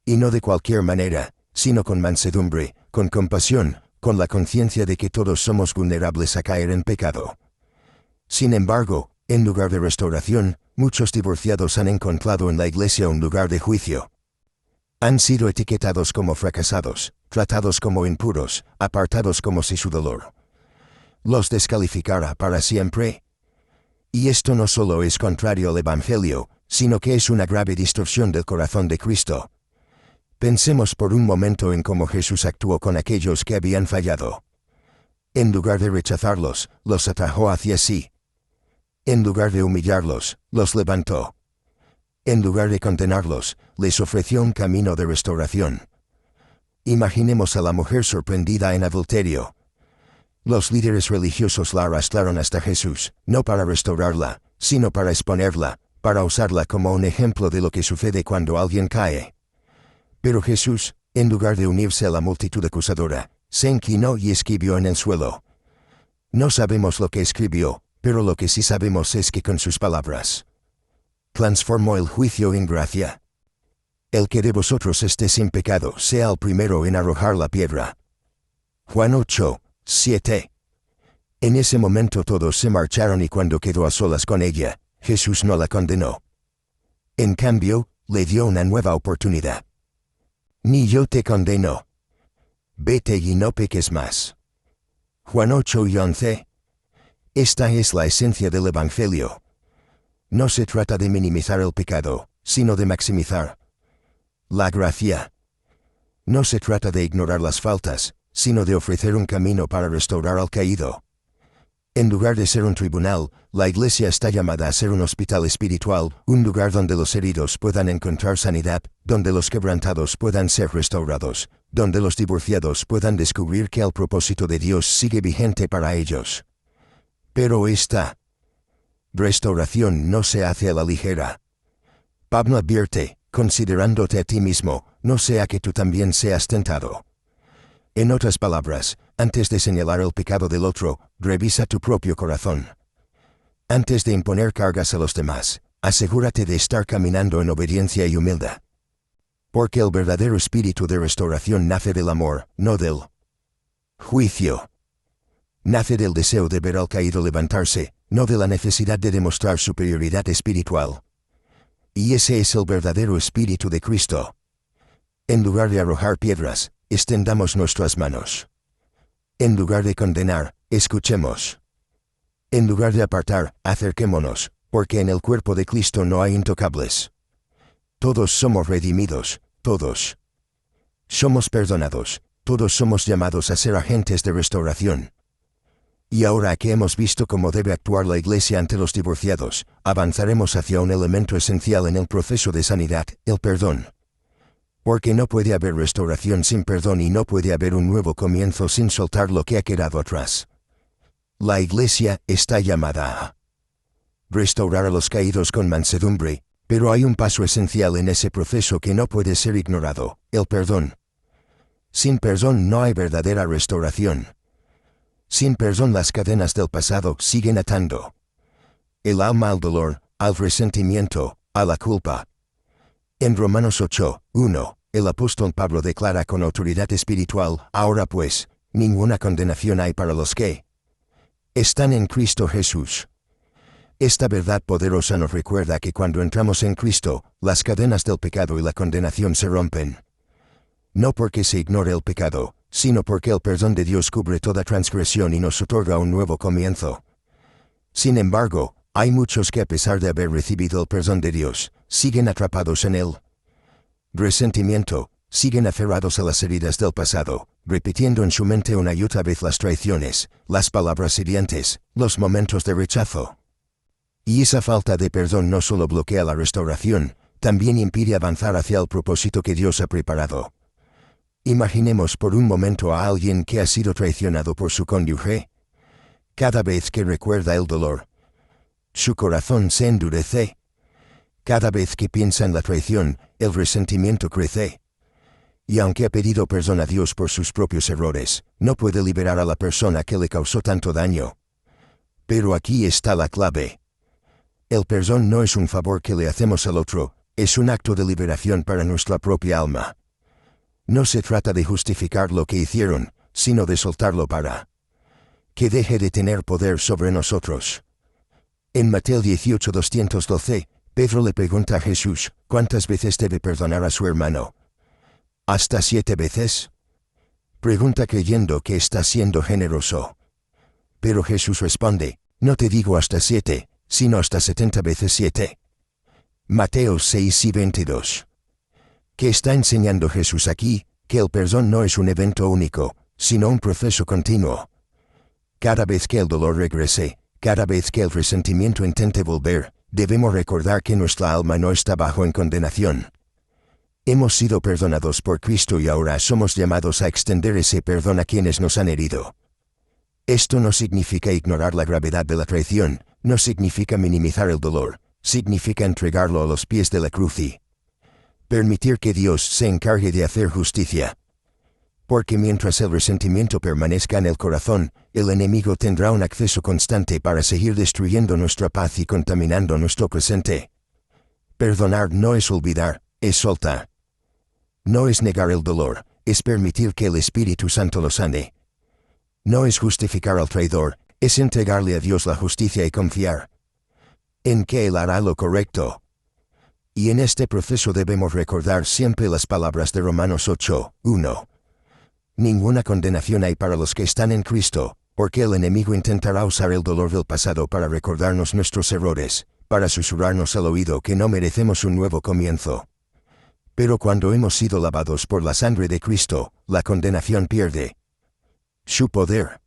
Y no de cualquier manera, sino con mansedumbre, con compasión, con la conciencia de que todos somos vulnerables a caer en pecado. Sin embargo, en lugar de restauración, muchos divorciados han encontrado en la Iglesia un lugar de juicio. Han sido etiquetados como fracasados, tratados como impuros, apartados como si su dolor los descalificara para siempre. Y esto no solo es contrario al Evangelio, sino que es una grave distorsión del corazón de Cristo. Pensemos por un momento en cómo Jesús actuó con aquellos que habían fallado. En lugar de rechazarlos, los atrajo hacia sí. En lugar de humillarlos, los levantó. En lugar de condenarlos, les ofreció un camino de restauración. Imaginemos a la mujer sorprendida en adulterio. Los líderes religiosos la arrastraron hasta Jesús, no para restaurarla, sino para exponerla, para usarla como un ejemplo de lo que sucede cuando alguien cae. Pero Jesús, en lugar de unirse a la multitud acusadora, se inclinó y escribió en el suelo. No sabemos lo que escribió, pero lo que sí sabemos es que con sus palabras transformó el juicio en gracia. El que de vosotros esté sin pecado sea el primero en arrojar la piedra. Juan 8, 7. En ese momento todos se marcharon y cuando quedó a solas con ella, Jesús no la condenó. En cambio, le dio una nueva oportunidad. Ni yo te condeno. Vete y no peques más. Juan 8 y 11. Esta es la esencia del Evangelio. No se trata de minimizar el pecado, sino de maximizar la gracia. No se trata de ignorar las faltas, sino de ofrecer un camino para restaurar al caído. En lugar de ser un tribunal, la Iglesia está llamada a ser un hospital espiritual, un lugar donde los heridos puedan encontrar sanidad, donde los quebrantados puedan ser restaurados, donde los divorciados puedan descubrir que el propósito de Dios sigue vigente para ellos. Pero esta restauración no se hace a la ligera. Pablo advierte, considerándote a ti mismo, no sea que tú también seas tentado. En otras palabras, antes de señalar el pecado del otro, revisa tu propio corazón. Antes de imponer cargas a los demás, asegúrate de estar caminando en obediencia y humildad. Porque el verdadero espíritu de restauración nace del amor, no del juicio. Nace del deseo de ver al caído levantarse, no de la necesidad de demostrar superioridad espiritual. Y ese es el verdadero espíritu de Cristo. En lugar de arrojar piedras, extendamos nuestras manos. En lugar de condenar, escuchemos. En lugar de apartar, acerquémonos, porque en el cuerpo de Cristo no hay intocables. Todos somos redimidos, todos somos perdonados, todos somos llamados a ser agentes de restauración. Y ahora que hemos visto cómo debe actuar la Iglesia ante los divorciados, avanzaremos hacia un elemento esencial en el proceso de sanidad, el perdón. Porque no puede haber restauración sin perdón y no puede haber un nuevo comienzo sin soltar lo que ha quedado atrás. La Iglesia está llamada a restaurar a los caídos con mansedumbre, pero hay un paso esencial en ese proceso que no puede ser ignorado, el perdón. Sin perdón no hay verdadera restauración. Sin perdón las cadenas del pasado siguen atando el alma al dolor, al resentimiento, a la culpa. En Romanos 8, 1, el apóstol Pablo declara con autoridad espiritual, ahora pues, ninguna condenación hay para los que están en Cristo Jesús. Esta verdad poderosa nos recuerda que cuando entramos en Cristo, las cadenas del pecado y la condenación se rompen. No porque se ignore el pecado, sino porque el perdón de Dios cubre toda transgresión y nos otorga un nuevo comienzo. Sin embargo, hay muchos que a pesar de haber recibido el perdón de Dios, siguen atrapados en el resentimiento, siguen aferrados a las heridas del pasado, repitiendo en su mente una y otra vez las traiciones, las palabras hirientes, los momentos de rechazo. Y esa falta de perdón no solo bloquea la restauración, también impide avanzar hacia el propósito que Dios ha preparado. Imaginemos por un momento a alguien que ha sido traicionado por su cónyuge. Cada vez que recuerda el dolor, su corazón se endurece. Cada vez que piensa en la traición, el resentimiento crece. Y aunque ha pedido perdón a Dios por sus propios errores, no puede liberar a la persona que le causó tanto daño. Pero aquí está la clave. El perdón no es un favor que le hacemos al otro, es un acto de liberación para nuestra propia alma. No se trata de justificar lo que hicieron, sino de soltarlo para que deje de tener poder sobre nosotros. En Mateo 18:212, Pedro le pregunta a Jesús, ¿cuántas veces debe perdonar a su hermano? ¿Hasta 7 veces? Pregunta creyendo que está siendo generoso. Pero Jesús responde, no te digo hasta 7, sino hasta 70 veces 7. Mateo 6:22. ¿Qué está enseñando Jesús aquí? Que el perdón no es un evento único, sino un proceso continuo. Cada vez que el dolor regrese, cada vez que el resentimiento intente volver, debemos recordar que nuestra alma no está bajo en condenación. Hemos sido perdonados por Cristo y ahora somos llamados a extender ese perdón a quienes nos han herido. Esto no significa ignorar la gravedad de la traición, no significa minimizar el dolor, significa entregarlo a los pies de la cruz y permitir que Dios se encargue de hacer justicia. Porque mientras el resentimiento permanezca en el corazón, el enemigo tendrá un acceso constante para seguir destruyendo nuestra paz y contaminando nuestro presente. Perdonar no es olvidar, es soltar. No es negar el dolor, es permitir que el Espíritu Santo lo sane. No es justificar al traidor, es entregarle a Dios la justicia y confiar en que Él hará lo correcto. Y en este proceso debemos recordar siempre las palabras de Romanos 8:1. Ninguna condenación hay para los que están en Cristo, porque el enemigo intentará usar el dolor del pasado para recordarnos nuestros errores, para susurrarnos al oído que no merecemos un nuevo comienzo. Pero cuando hemos sido lavados por la sangre de Cristo, la condenación pierde su poder.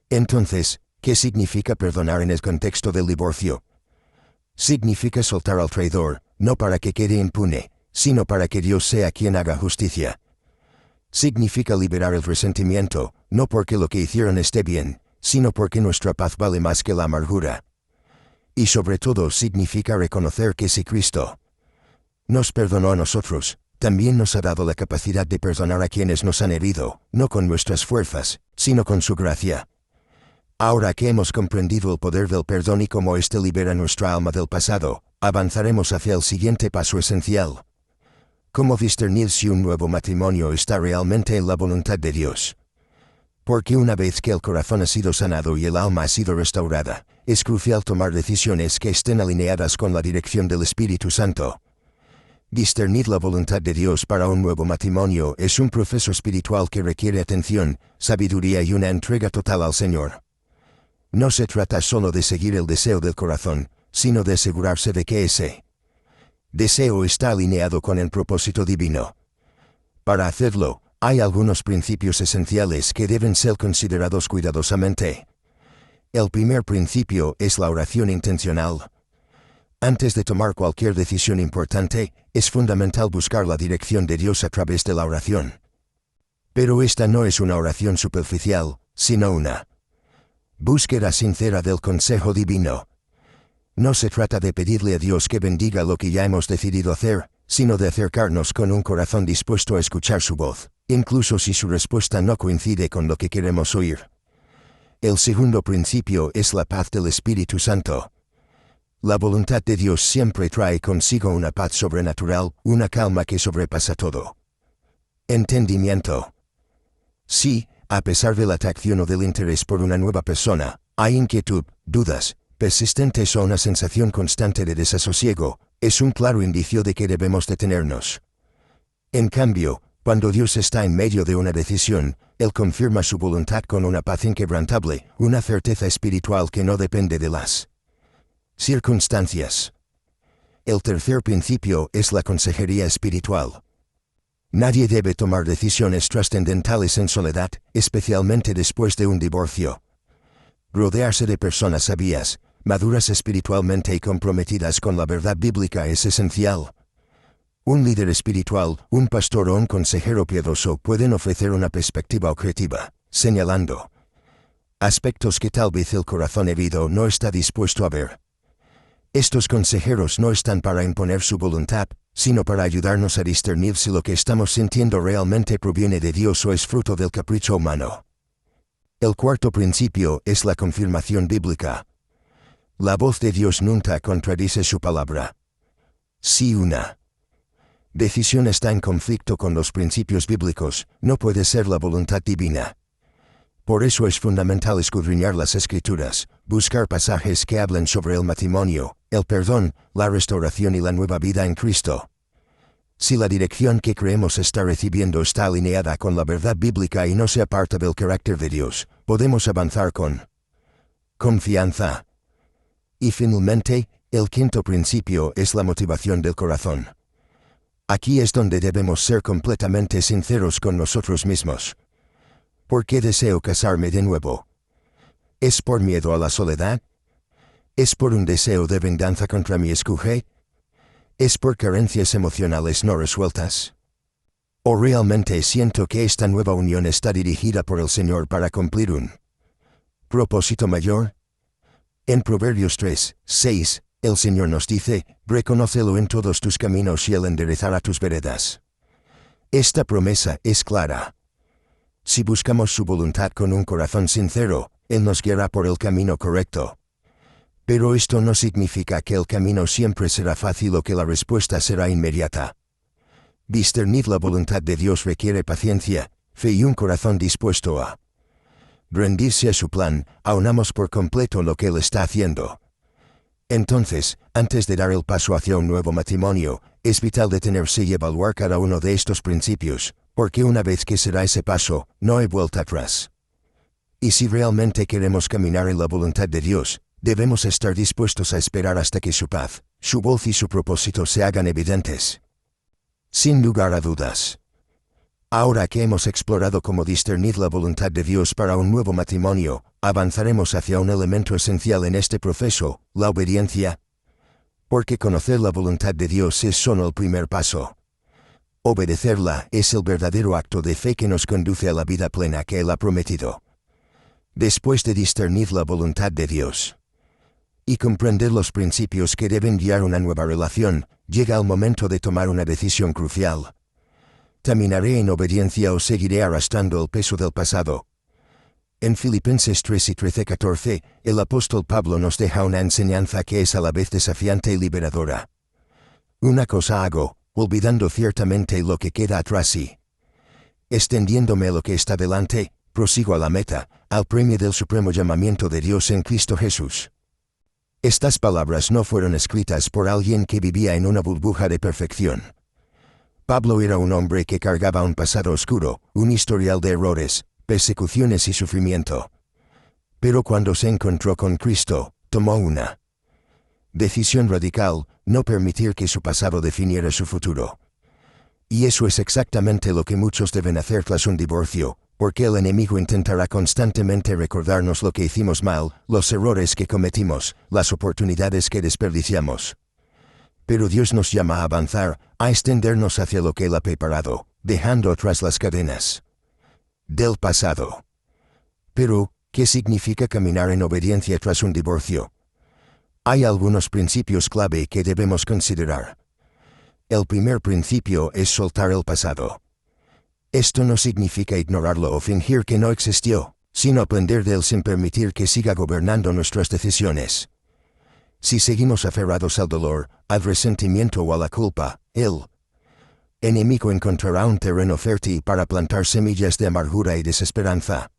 Entonces, ¿qué significa perdonar en el contexto del divorcio? Significa soltar al traidor, no para que quede impune, sino para que Dios sea quien haga justicia. Significa liberar el resentimiento, no porque lo que hicieron esté bien, sino porque nuestra paz vale más que la amargura. Y sobre todo significa reconocer que si Cristo nos perdonó a nosotros, también nos ha dado la capacidad de perdonar a quienes nos han herido, no con nuestras fuerzas, sino con su gracia. Ahora que hemos comprendido el poder del perdón y cómo éste libera nuestra alma del pasado, avanzaremos hacia el siguiente paso esencial. ¿Cómo discernir si un nuevo matrimonio está realmente en la voluntad de Dios? Porque una vez que el corazón ha sido sanado y el alma ha sido restaurada, es crucial tomar decisiones que estén alineadas con la dirección del Espíritu Santo. Discernir la voluntad de Dios para un nuevo matrimonio es un proceso espiritual que requiere atención, sabiduría y una entrega total al Señor. No se trata solo de seguir el deseo del corazón, sino de asegurarse de que ese deseo está alineado con el propósito divino. Para hacerlo, hay algunos principios esenciales que deben ser considerados cuidadosamente. El primer principio es la oración intencional. Antes de tomar cualquier decisión importante, es fundamental buscar la dirección de Dios a través de la oración. Pero esta no es una oración superficial, sino una búsqueda sincera del consejo divino. No se trata de pedirle a Dios que bendiga lo que ya hemos decidido hacer, sino de acercarnos con un corazón dispuesto a escuchar su voz, incluso si su respuesta no coincide con lo que queremos oír. El segundo principio es la paz del Espíritu Santo. La voluntad de Dios siempre trae consigo una paz sobrenatural, una calma que sobrepasa todo entendimiento. Si, a pesar de la atracción o del interés por una nueva persona, hay inquietud, dudas persistentes o una sensación constante de desasosiego, es un claro indicio de que debemos detenernos. En cambio, cuando Dios está en medio de una decisión, Él confirma su voluntad con una paz inquebrantable, una certeza espiritual que no depende de las circunstancias. El tercer principio es la consejería espiritual. Nadie debe tomar decisiones trascendentales en soledad, especialmente después de un divorcio. Rodearse de personas sabias, maduras espiritualmente y comprometidas con la verdad bíblica es esencial. Un líder espiritual, un pastor o un consejero piadoso pueden ofrecer una perspectiva objetiva, señalando aspectos que tal vez el corazón herido no está dispuesto a ver. Estos consejeros no están para imponer su voluntad, sino para ayudarnos a discernir si lo que estamos sintiendo realmente proviene de Dios o es fruto del capricho humano. El cuarto principio es la confirmación bíblica. La voz de Dios nunca contradice su palabra. Si una decisión está en conflicto con los principios bíblicos, no puede ser la voluntad divina. Por eso es fundamental escudriñar las Escrituras, buscar pasajes que hablen sobre el matrimonio, el perdón, la restauración y la nueva vida en Cristo. Si la dirección que creemos está recibiendo está alineada con la verdad bíblica y no se aparta del carácter de Dios, podemos avanzar con confianza. Y finalmente, el quinto principio es la motivación del corazón. Aquí es donde debemos ser completamente sinceros con nosotros mismos. ¿Por qué deseo casarme de nuevo? ¿Es por miedo a la soledad? ¿Es por un deseo de venganza contra mi escoge? ¿Es por carencias emocionales no resueltas? ¿O realmente siento que esta nueva unión está dirigida por el Señor para cumplir un propósito mayor? En Proverbios 3:6, el Señor nos dice, reconócelo en todos tus caminos y Él enderezará tus veredas. Esta promesa es clara. Si buscamos su voluntad con un corazón sincero, Él nos guiará por el camino correcto. Pero esto no significa que el camino siempre será fácil o que la respuesta será inmediata. Discernir la voluntad de Dios requiere paciencia, fe y un corazón dispuesto a rendirse a su plan. Aunamos por completo lo que Él está haciendo. Entonces, antes de dar el paso hacia un nuevo matrimonio, es vital detenerse y evaluar cada uno de estos principios, porque una vez que se da ese paso, no hay vuelta atrás. Y si realmente queremos caminar en la voluntad de Dios, debemos estar dispuestos a esperar hasta que su paz, su voz y su propósito se hagan evidentes. Sin lugar a dudas. Ahora que hemos explorado cómo discernir la voluntad de Dios para un nuevo matrimonio, avanzaremos hacia un elemento esencial en este proceso, la obediencia. Porque conocer la voluntad de Dios es solo el primer paso. Obedecerla es el verdadero acto de fe que nos conduce a la vida plena que Él ha prometido. Después de discernir la voluntad de Dios y comprender los principios que deben guiar una nueva relación, llega el momento de tomar una decisión crucial. ¿Caminaré en obediencia o seguiré arrastrando el peso del pasado? En Filipenses 3 y 13-14, el apóstol Pablo nos deja una enseñanza que es a la vez desafiante y liberadora. Una cosa hago, olvidando ciertamente lo que queda atrás y extendiéndome a lo que está delante, prosigo a la meta, al premio del supremo llamamiento de Dios en Cristo Jesús. Estas palabras no fueron escritas por alguien que vivía en una burbuja de perfección. Pablo era un hombre que cargaba un pasado oscuro, un historial de errores, persecuciones y sufrimiento. Pero cuando se encontró con Cristo, tomó una decisión radical: no permitir que su pasado definiera su futuro. Y eso es exactamente lo que muchos deben hacer tras un divorcio, porque el enemigo intentará constantemente recordarnos lo que hicimos mal, los errores que cometimos, las oportunidades que desperdiciamos. Pero Dios nos llama a avanzar, a extendernos hacia lo que Él ha preparado, dejando atrás las cadenas del pasado. Pero, ¿qué significa caminar en obediencia tras un divorcio? Hay algunos principios clave que debemos considerar. El primer principio es soltar el pasado. Esto no significa ignorarlo o fingir que no existió, sino aprender de él sin permitir que siga gobernando nuestras decisiones. Si seguimos aferrados al dolor, al resentimiento o a la culpa, el enemigo encontrará un terreno fértil para plantar semillas de amargura y desesperanza.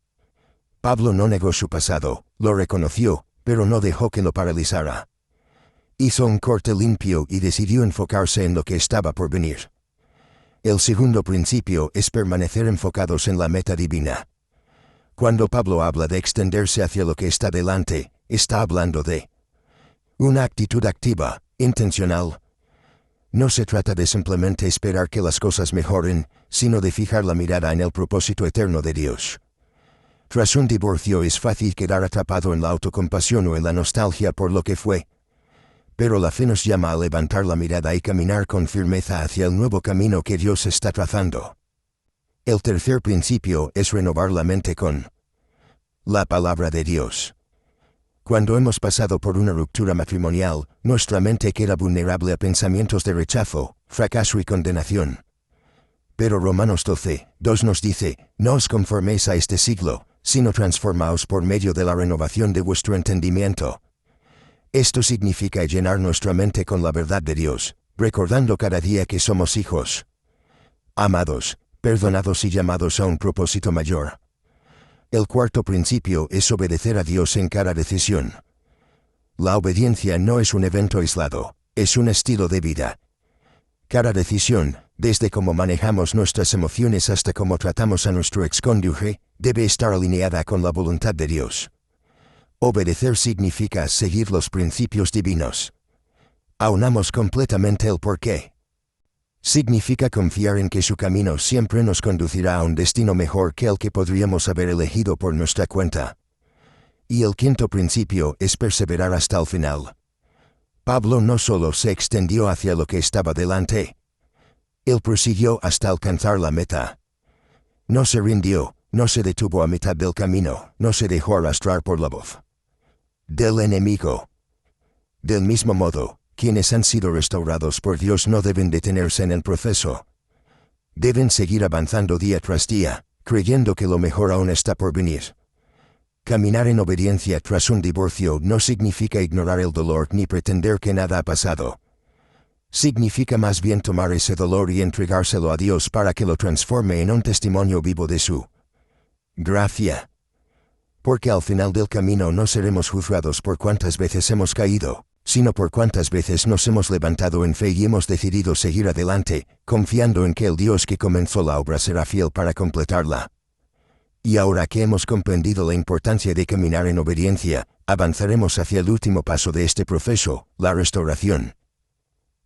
Pablo no negó su pasado, lo reconoció, pero no dejó que lo paralizara. Hizo un corte limpio y decidió enfocarse en lo que estaba por venir. El segundo principio es permanecer enfocados en la meta divina. Cuando Pablo habla de extenderse hacia lo que está delante, está hablando de una actitud activa, intencional. No se trata de simplemente esperar que las cosas mejoren, sino de fijar la mirada en el propósito eterno de Dios. Tras un divorcio es fácil quedar atrapado en la autocompasión o en la nostalgia por lo que fue. Pero la fe nos llama a levantar la mirada y caminar con firmeza hacia el nuevo camino que Dios está trazando. El tercer principio es renovar la mente con la palabra de Dios. Cuando hemos pasado por una ruptura matrimonial, nuestra mente queda vulnerable a pensamientos de rechazo, fracaso y condenación. Pero Romanos 12:2 nos dice: no os conforméis a este siglo, sino transformaos por medio de la renovación de vuestro entendimiento. Esto significa llenar nuestra mente con la verdad de Dios, recordando cada día que somos hijos amados, perdonados y llamados a un propósito mayor. El cuarto principio es obedecer a Dios en cada decisión. La obediencia no es un evento aislado, es un estilo de vida. Cada decisión, desde cómo manejamos nuestras emociones hasta cómo tratamos a nuestro excónyuge, debe estar alineada con la voluntad de Dios. Obedecer significa seguir los principios divinos. Aunamos completamente el porqué. Significa confiar en que su camino siempre nos conducirá a un destino mejor que el que podríamos haber elegido por nuestra cuenta. Y el quinto principio es perseverar hasta el final. Pablo no solo se extendió hacia lo que estaba delante. Él prosiguió hasta alcanzar la meta. No se rindió, no se detuvo a mitad del camino, no se dejó arrastrar por la voz del enemigo. Del mismo modo, quienes han sido restaurados por Dios no deben detenerse en el proceso. Deben seguir avanzando día tras día, creyendo que lo mejor aún está por venir. Caminar en obediencia tras un divorcio no significa ignorar el dolor ni pretender que nada ha pasado. Significa más bien tomar ese dolor y entregárselo a Dios para que lo transforme en un testimonio vivo de su gracia. Porque al final del camino no seremos juzgados por cuántas veces hemos caído, sino por cuántas veces nos hemos levantado en fe y hemos decidido seguir adelante, confiando en que el Dios que comenzó la obra será fiel para completarla. Y ahora que hemos comprendido la importancia de caminar en obediencia, avanzaremos hacia el último paso de este proceso, la restauración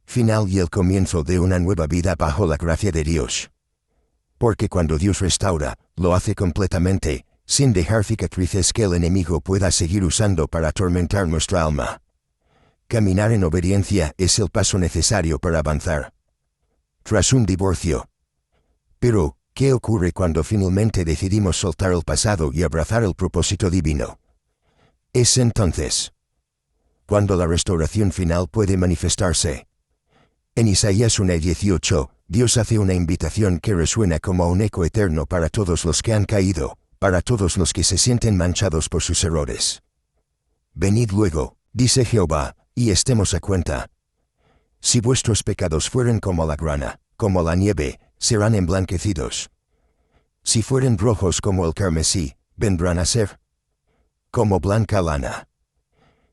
final y el comienzo de una nueva vida bajo la gracia de Dios. Porque cuando Dios restaura, lo hace completamente, sin dejar cicatrices que el enemigo pueda seguir usando para atormentar nuestra alma. Caminar en obediencia es el paso necesario para avanzar tras un divorcio. Pero, ¿qué ocurre cuando finalmente decidimos soltar el pasado y abrazar el propósito divino? Es entonces cuando la restauración final puede manifestarse. En Isaías 1:18, Dios hace una invitación que resuena como un eco eterno para todos los que han caído, para todos los que se sienten manchados por sus errores. Venid luego, dice Jehová, y estemos a cuenta. Si vuestros pecados fueren como la grana, como la nieve, serán emblanquecidos. Si fueren rojos como el carmesí, vendrán a ser como blanca lana.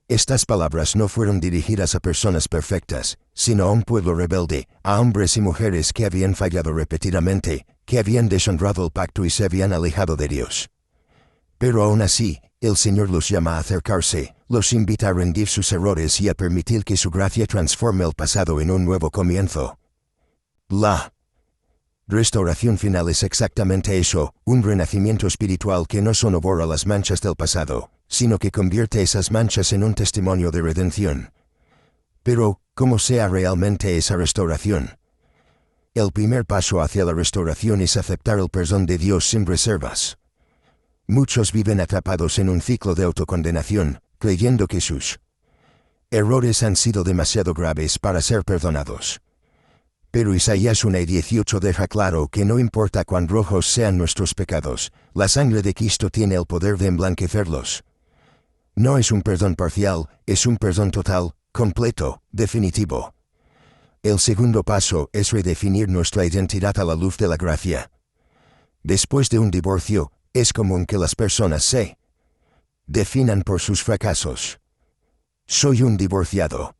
Estas palabras no fueron dirigidas a personas perfectas, sino a un pueblo rebelde, a hombres y mujeres que habían fallado repetidamente, que habían deshonrado el pacto y se habían alejado de Dios. Pero aún así, el Señor los llama a acercarse, los invita a rendir sus errores y a permitir que su gracia transforme el pasado en un nuevo comienzo. La restauración final es exactamente eso, un renacimiento espiritual que no solo borra las manchas del pasado, sino que convierte esas manchas en un testimonio de redención. Pero, ¿cómo sea realmente esa restauración? El primer paso hacia la restauración es aceptar el perdón de Dios sin reservas. Muchos viven atrapados en un ciclo de autocondenación, creyendo que sus errores han sido demasiado graves para ser perdonados. Pero Isaías 1:18 deja claro que no importa cuán rojos sean nuestros pecados, la sangre de Cristo tiene el poder de emblanquecerlos. No es un perdón parcial, es un perdón total, completo, definitivo. El segundo paso es redefinir nuestra identidad a la luz de la gracia. Después de un divorcio, es común que las personas se definan por sus fracasos. Soy un divorciado.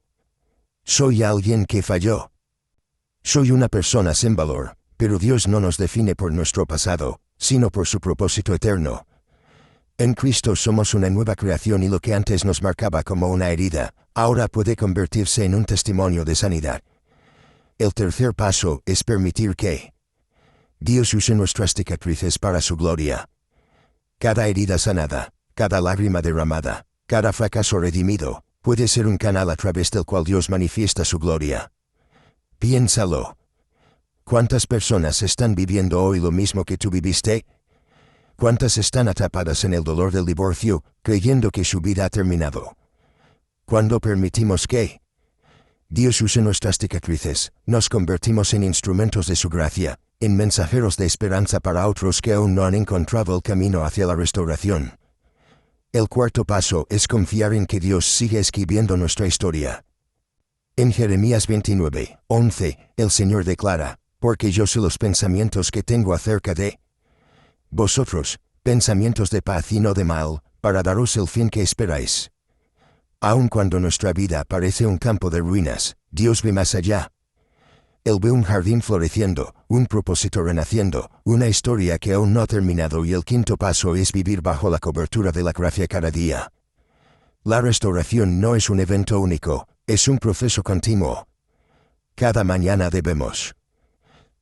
Soy alguien que falló. Soy una persona sin valor, pero Dios no nos define por nuestro pasado, sino por su propósito eterno. En Cristo somos una nueva creación y lo que antes nos marcaba como una herida, ahora puede convertirse en un testimonio de sanidad. El tercer paso es permitir que Dios use nuestras cicatrices para su gloria. Cada herida sanada, cada lágrima derramada, cada fracaso redimido, puede ser un canal a través del cual Dios manifiesta su gloria. Piénsalo. ¿Cuántas personas están viviendo hoy lo mismo que tú viviste? ¿Cuántas están atrapadas en el dolor del divorcio, creyendo que su vida ha terminado? Cuando permitimos que Dios use nuestras cicatrices, nos convertimos en instrumentos de su gracia, en mensajeros de esperanza para otros que aún no han encontrado el camino hacia la restauración. El cuarto paso es confiar en que Dios sigue escribiendo nuestra historia. En Jeremías 29:11, el Señor declara, porque yo sé los pensamientos que tengo acerca de vosotros, pensamientos de paz y no de mal, para daros el fin que esperáis. Aun cuando nuestra vida parece un campo de ruinas, Dios ve más allá. Él ve un jardín floreciendo, un propósito renaciendo, una historia que aún no ha terminado y el quinto paso es vivir bajo la cobertura de la gracia cada día. La restauración no es un evento único, es un proceso continuo. Cada mañana debemos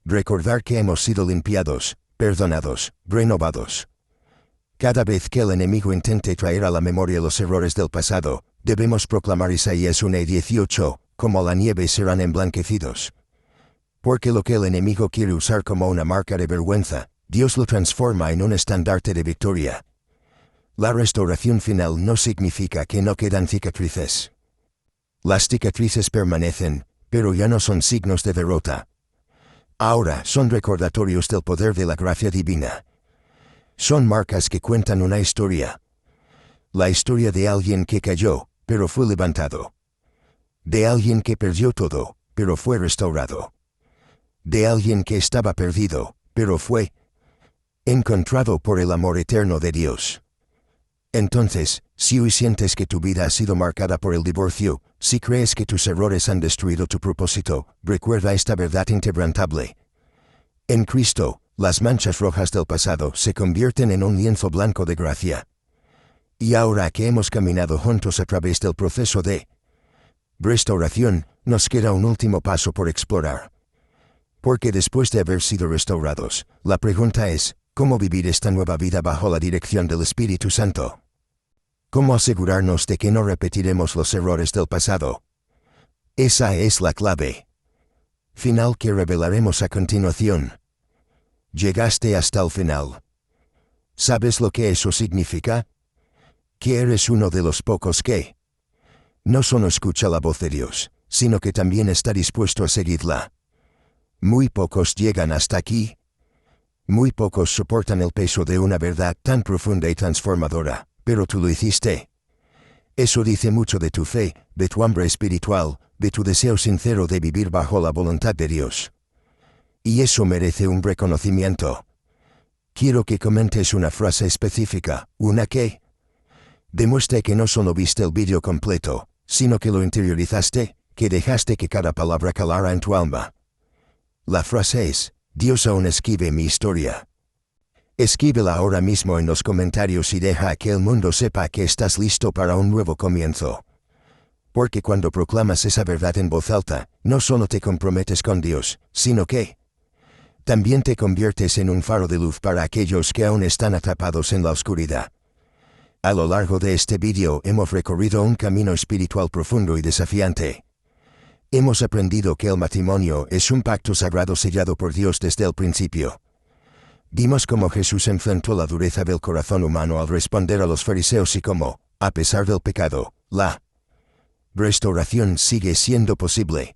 recordar que hemos sido limpiados, perdonados, renovados. Cada vez que el enemigo intente traer a la memoria los errores del pasado, debemos proclamar Isaías 1:18, como la nieve serán emblanquecidos. Porque lo que el enemigo quiere usar como una marca de vergüenza, Dios lo transforma en un estandarte de victoria. La restauración final no significa que no quedan cicatrices. Las cicatrices permanecen, pero ya no son signos de derrota. Ahora son recordatorios del poder de la gracia divina. Son marcas que cuentan una historia. La historia de alguien que cayó, pero fue levantado. De alguien que perdió todo, pero fue restaurado. De alguien que estaba perdido, pero fue encontrado por el amor eterno de Dios. Entonces, si hoy sientes que tu vida ha sido marcada por el divorcio, si crees que tus errores han destruido tu propósito, recuerda esta verdad inquebrantable. En Cristo, las manchas rojas del pasado se convierten en un lienzo blanco de gracia. Y ahora que hemos caminado juntos a través del proceso de restauración, nos queda un último paso por explorar. Porque después de haber sido restaurados, la pregunta es, ¿cómo vivir esta nueva vida bajo la dirección del Espíritu Santo? ¿Cómo asegurarnos de que no repetiremos los errores del pasado? Esa es la clave final que revelaremos a continuación. Llegaste hasta el final. ¿Sabes lo que eso significa? Que eres uno de los pocos que no solo escucha la voz de Dios, sino que también está dispuesto a seguirla. Muy pocos llegan hasta aquí. Muy pocos soportan el peso de una verdad tan profunda y transformadora, pero tú lo hiciste. Eso dice mucho de tu fe, de tu hambre espiritual, de tu deseo sincero de vivir bajo la voluntad de Dios. Y eso merece un reconocimiento. Quiero que comentes una frase específica, una que demuestre que no solo viste el vídeo completo, sino que lo interiorizaste, que dejaste que cada palabra calara en tu alma. La frase es, Dios aún escribe mi historia. Escríbela ahora mismo en los comentarios y deja que el mundo sepa que estás listo para un nuevo comienzo. Porque cuando proclamas esa verdad en voz alta, no solo te comprometes con Dios, sino que también te conviertes en un faro de luz para aquellos que aún están atrapados en la oscuridad. A lo largo de este vídeo hemos recorrido un camino espiritual profundo y desafiante. Hemos aprendido que el matrimonio es un pacto sagrado sellado por Dios desde el principio. Vimos cómo Jesús enfrentó la dureza del corazón humano al responder a los fariseos y cómo, a pesar del pecado, la restauración sigue siendo posible.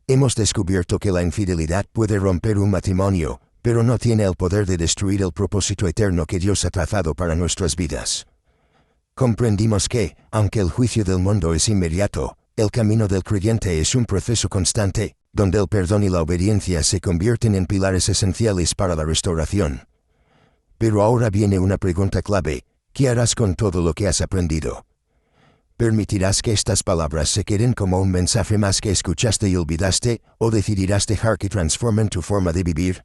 Hemos descubierto que la infidelidad puede romper un matrimonio, pero no tiene el poder de destruir el propósito eterno que Dios ha trazado para nuestras vidas. Comprendimos que, aunque el juicio del mundo es inmediato, el camino del creyente es un proceso constante, donde el perdón y la obediencia se convierten en pilares esenciales para la restauración. Pero ahora viene una pregunta clave: ¿qué harás con todo lo que has aprendido? ¿Permitirás que estas palabras se queden como un mensaje más que escuchaste y olvidaste, o decidirás dejar que transformen tu forma de vivir?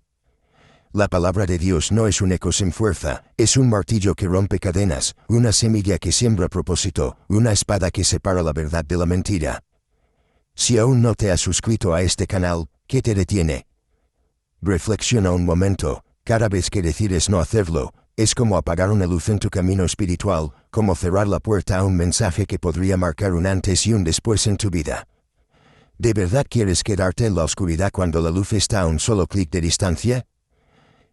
La palabra de Dios no es un eco sin fuerza, es un martillo que rompe cadenas, una semilla que siembra propósito, una espada que separa la verdad de la mentira. Si aún no te has suscrito a este canal, ¿qué te detiene? Reflexiona un momento. Cada vez que decides no hacerlo, es como apagar una luz en tu camino espiritual, como cerrar la puerta a un mensaje que podría marcar un antes y un después en tu vida. ¿De verdad quieres quedarte en la oscuridad cuando la luz está a un solo clic de distancia?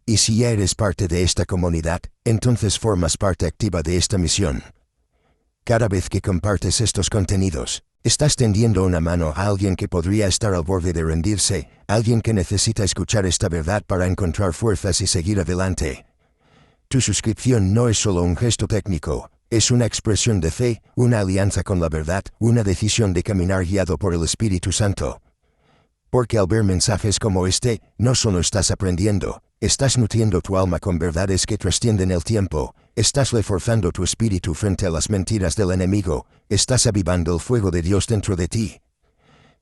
Y si ya eres parte de esta comunidad, entonces formas parte activa de esta misión. Cada vez que compartes estos contenidos, estás tendiendo una mano a alguien que podría estar al borde de rendirse, alguien que necesita escuchar esta verdad para encontrar fuerzas y seguir adelante. Tu suscripción no es solo un gesto técnico, es una expresión de fe, una alianza con la verdad, una decisión de caminar guiado por el Espíritu Santo. Porque al ver mensajes como este, no solo estás aprendiendo, estás nutriendo tu alma con verdades que trascienden el tiempo, estás reforzando tu espíritu frente a las mentiras del enemigo, estás avivando el fuego de Dios dentro de ti.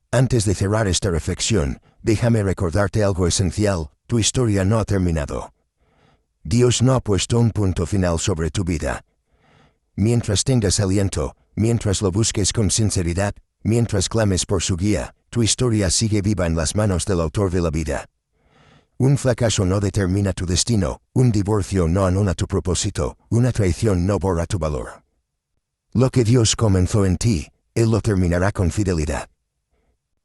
Antes de cerrar esta reflexión, déjame recordarte algo esencial: tu historia no ha terminado. Dios no ha puesto un punto final sobre tu vida. Mientras tengas aliento, mientras lo busques con sinceridad, mientras clames por su guía, tu historia sigue viva en las manos del autor de la vida. Un fracaso no determina tu destino, un divorcio no anula tu propósito, una traición no borra tu valor. Lo que Dios comenzó en ti, Él lo terminará con fidelidad.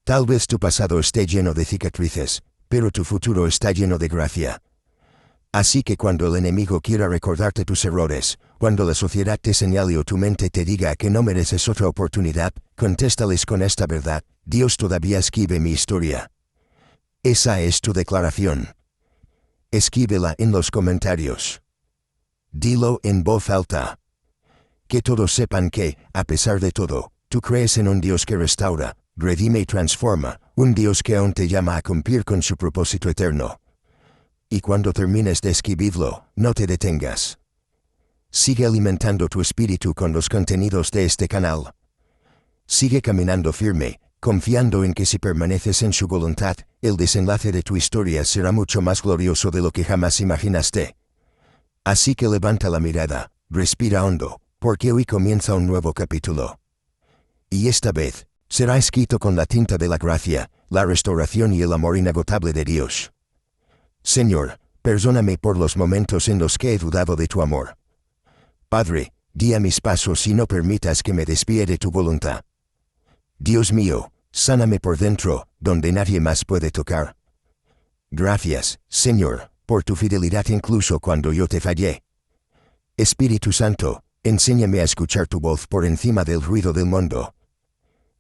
Tal vez tu pasado esté lleno de cicatrices, pero tu futuro está lleno de gracia. Así que cuando el enemigo quiera recordarte tus errores, cuando la sociedad te señale o tu mente te diga que no mereces otra oportunidad, contéstales con esta verdad: Dios todavía escribe mi historia. Esa es tu declaración. Escríbela en los comentarios. Dilo en voz alta. Que todos sepan que, a pesar de todo, tú crees en un Dios que restaura, redime y transforma, un Dios que aún te llama a cumplir con su propósito eterno. Y cuando termines de escribirlo, no te detengas. Sigue alimentando tu espíritu con los contenidos de este canal. Sigue caminando firme, confiando en que si permaneces en su voluntad, el desenlace de tu historia será mucho más glorioso de lo que jamás imaginaste. Así que levanta la mirada, respira hondo, porque hoy comienza un nuevo capítulo. Y esta vez, será escrito con la tinta de la gracia, la restauración y el amor inagotable de Dios. Señor, perdóname por los momentos en los que he dudado de tu amor. Padre, guía mis pasos y no permitas que me desvíe de tu voluntad. Dios mío, sáname por dentro, donde nadie más puede tocar. Gracias, Señor, por tu fidelidad incluso cuando yo te fallé. Espíritu Santo, enséñame a escuchar tu voz por encima del ruido del mundo.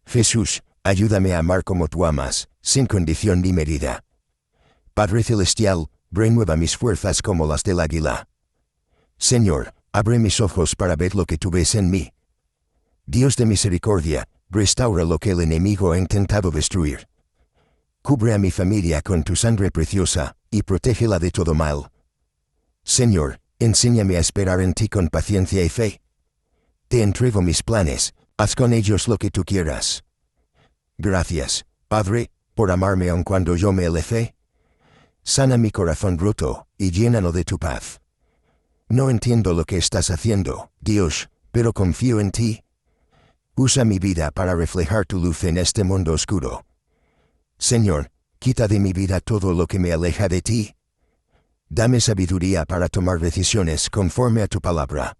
Jesús, ayúdame a amar como tú amas, sin condición ni medida. Padre Celestial, renueva mis fuerzas como las del águila. Señor, abre mis ojos para ver lo que tú ves en mí. Dios de misericordia, restaura lo que el enemigo ha intentado destruir. Cubre a mi familia con tu sangre preciosa, y protégela de todo mal. Señor, enséñame a esperar en ti con paciencia y fe. Te entrego mis planes, haz con ellos lo que tú quieras. Gracias, Padre, por amarme aun cuando yo me alejé. Sana mi corazón roto, y llénalo de tu paz. No entiendo lo que estás haciendo, Dios, pero confío en ti. Usa mi vida para reflejar tu luz en este mundo oscuro. Señor, quita de mi vida todo lo que me aleja de ti. Dame sabiduría para tomar decisiones conforme a tu palabra.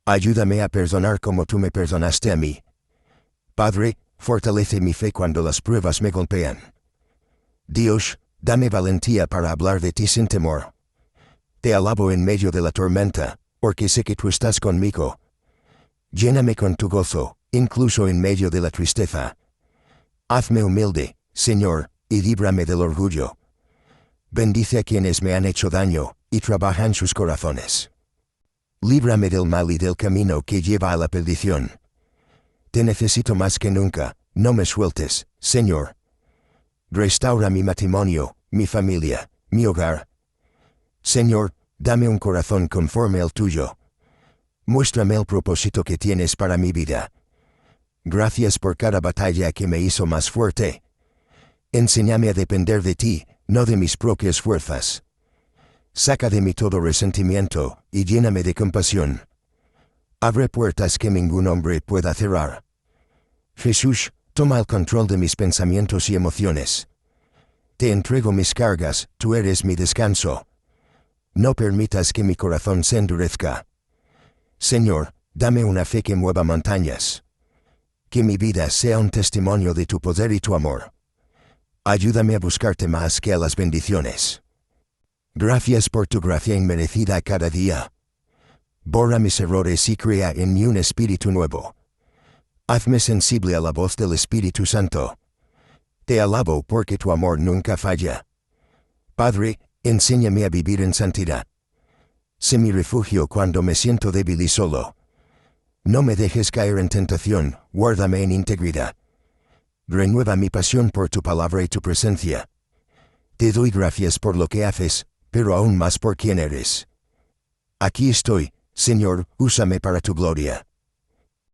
Ayúdame a perdonar como tú me perdonaste a mí. Padre, fortalece mi fe cuando las pruebas me golpean. Dios, dame valentía para hablar de ti sin temor. Te alabo en medio de la tormenta, porque sé que tú estás conmigo. Lléname con tu gozo, incluso en medio de la tristeza. Hazme humilde, Señor, y líbrame del orgullo. Bendice a quienes me han hecho daño, y trabaja en sus corazones. Líbrame del mal y del camino que lleva a la perdición. Te necesito más que nunca, no me sueltes, Señor. Restaura mi matrimonio, mi familia, mi hogar. Señor, dame un corazón conforme al tuyo. Muéstrame el propósito que tienes para mi vida. Gracias por cada batalla que me hizo más fuerte. Enséñame a depender de ti, no de mis propias fuerzas. Saca de mí todo resentimiento, y lléname de compasión. Abre puertas que ningún hombre pueda cerrar. Jesús, toma el control de mis pensamientos y emociones. Te entrego mis cargas, tú eres mi descanso. No permitas que mi corazón se endurezca. Señor, dame una fe que mueva montañas. Que mi vida sea un testimonio de tu poder y tu amor. Ayúdame a buscarte más que a las bendiciones. Gracias por tu gracia inmerecida cada día. Borra mis errores y crea en mí un espíritu nuevo. Hazme sensible a la voz del Espíritu Santo. Te alabo porque tu amor nunca falla. Padre, enséñame a vivir en santidad. Sé mi refugio cuando me siento débil y solo. No me dejes caer en tentación, guárdame en integridad. Renueva mi pasión por tu palabra y tu presencia. Te doy gracias por lo que haces, pero aún más por quién eres. Aquí estoy, Señor, úsame para tu gloria.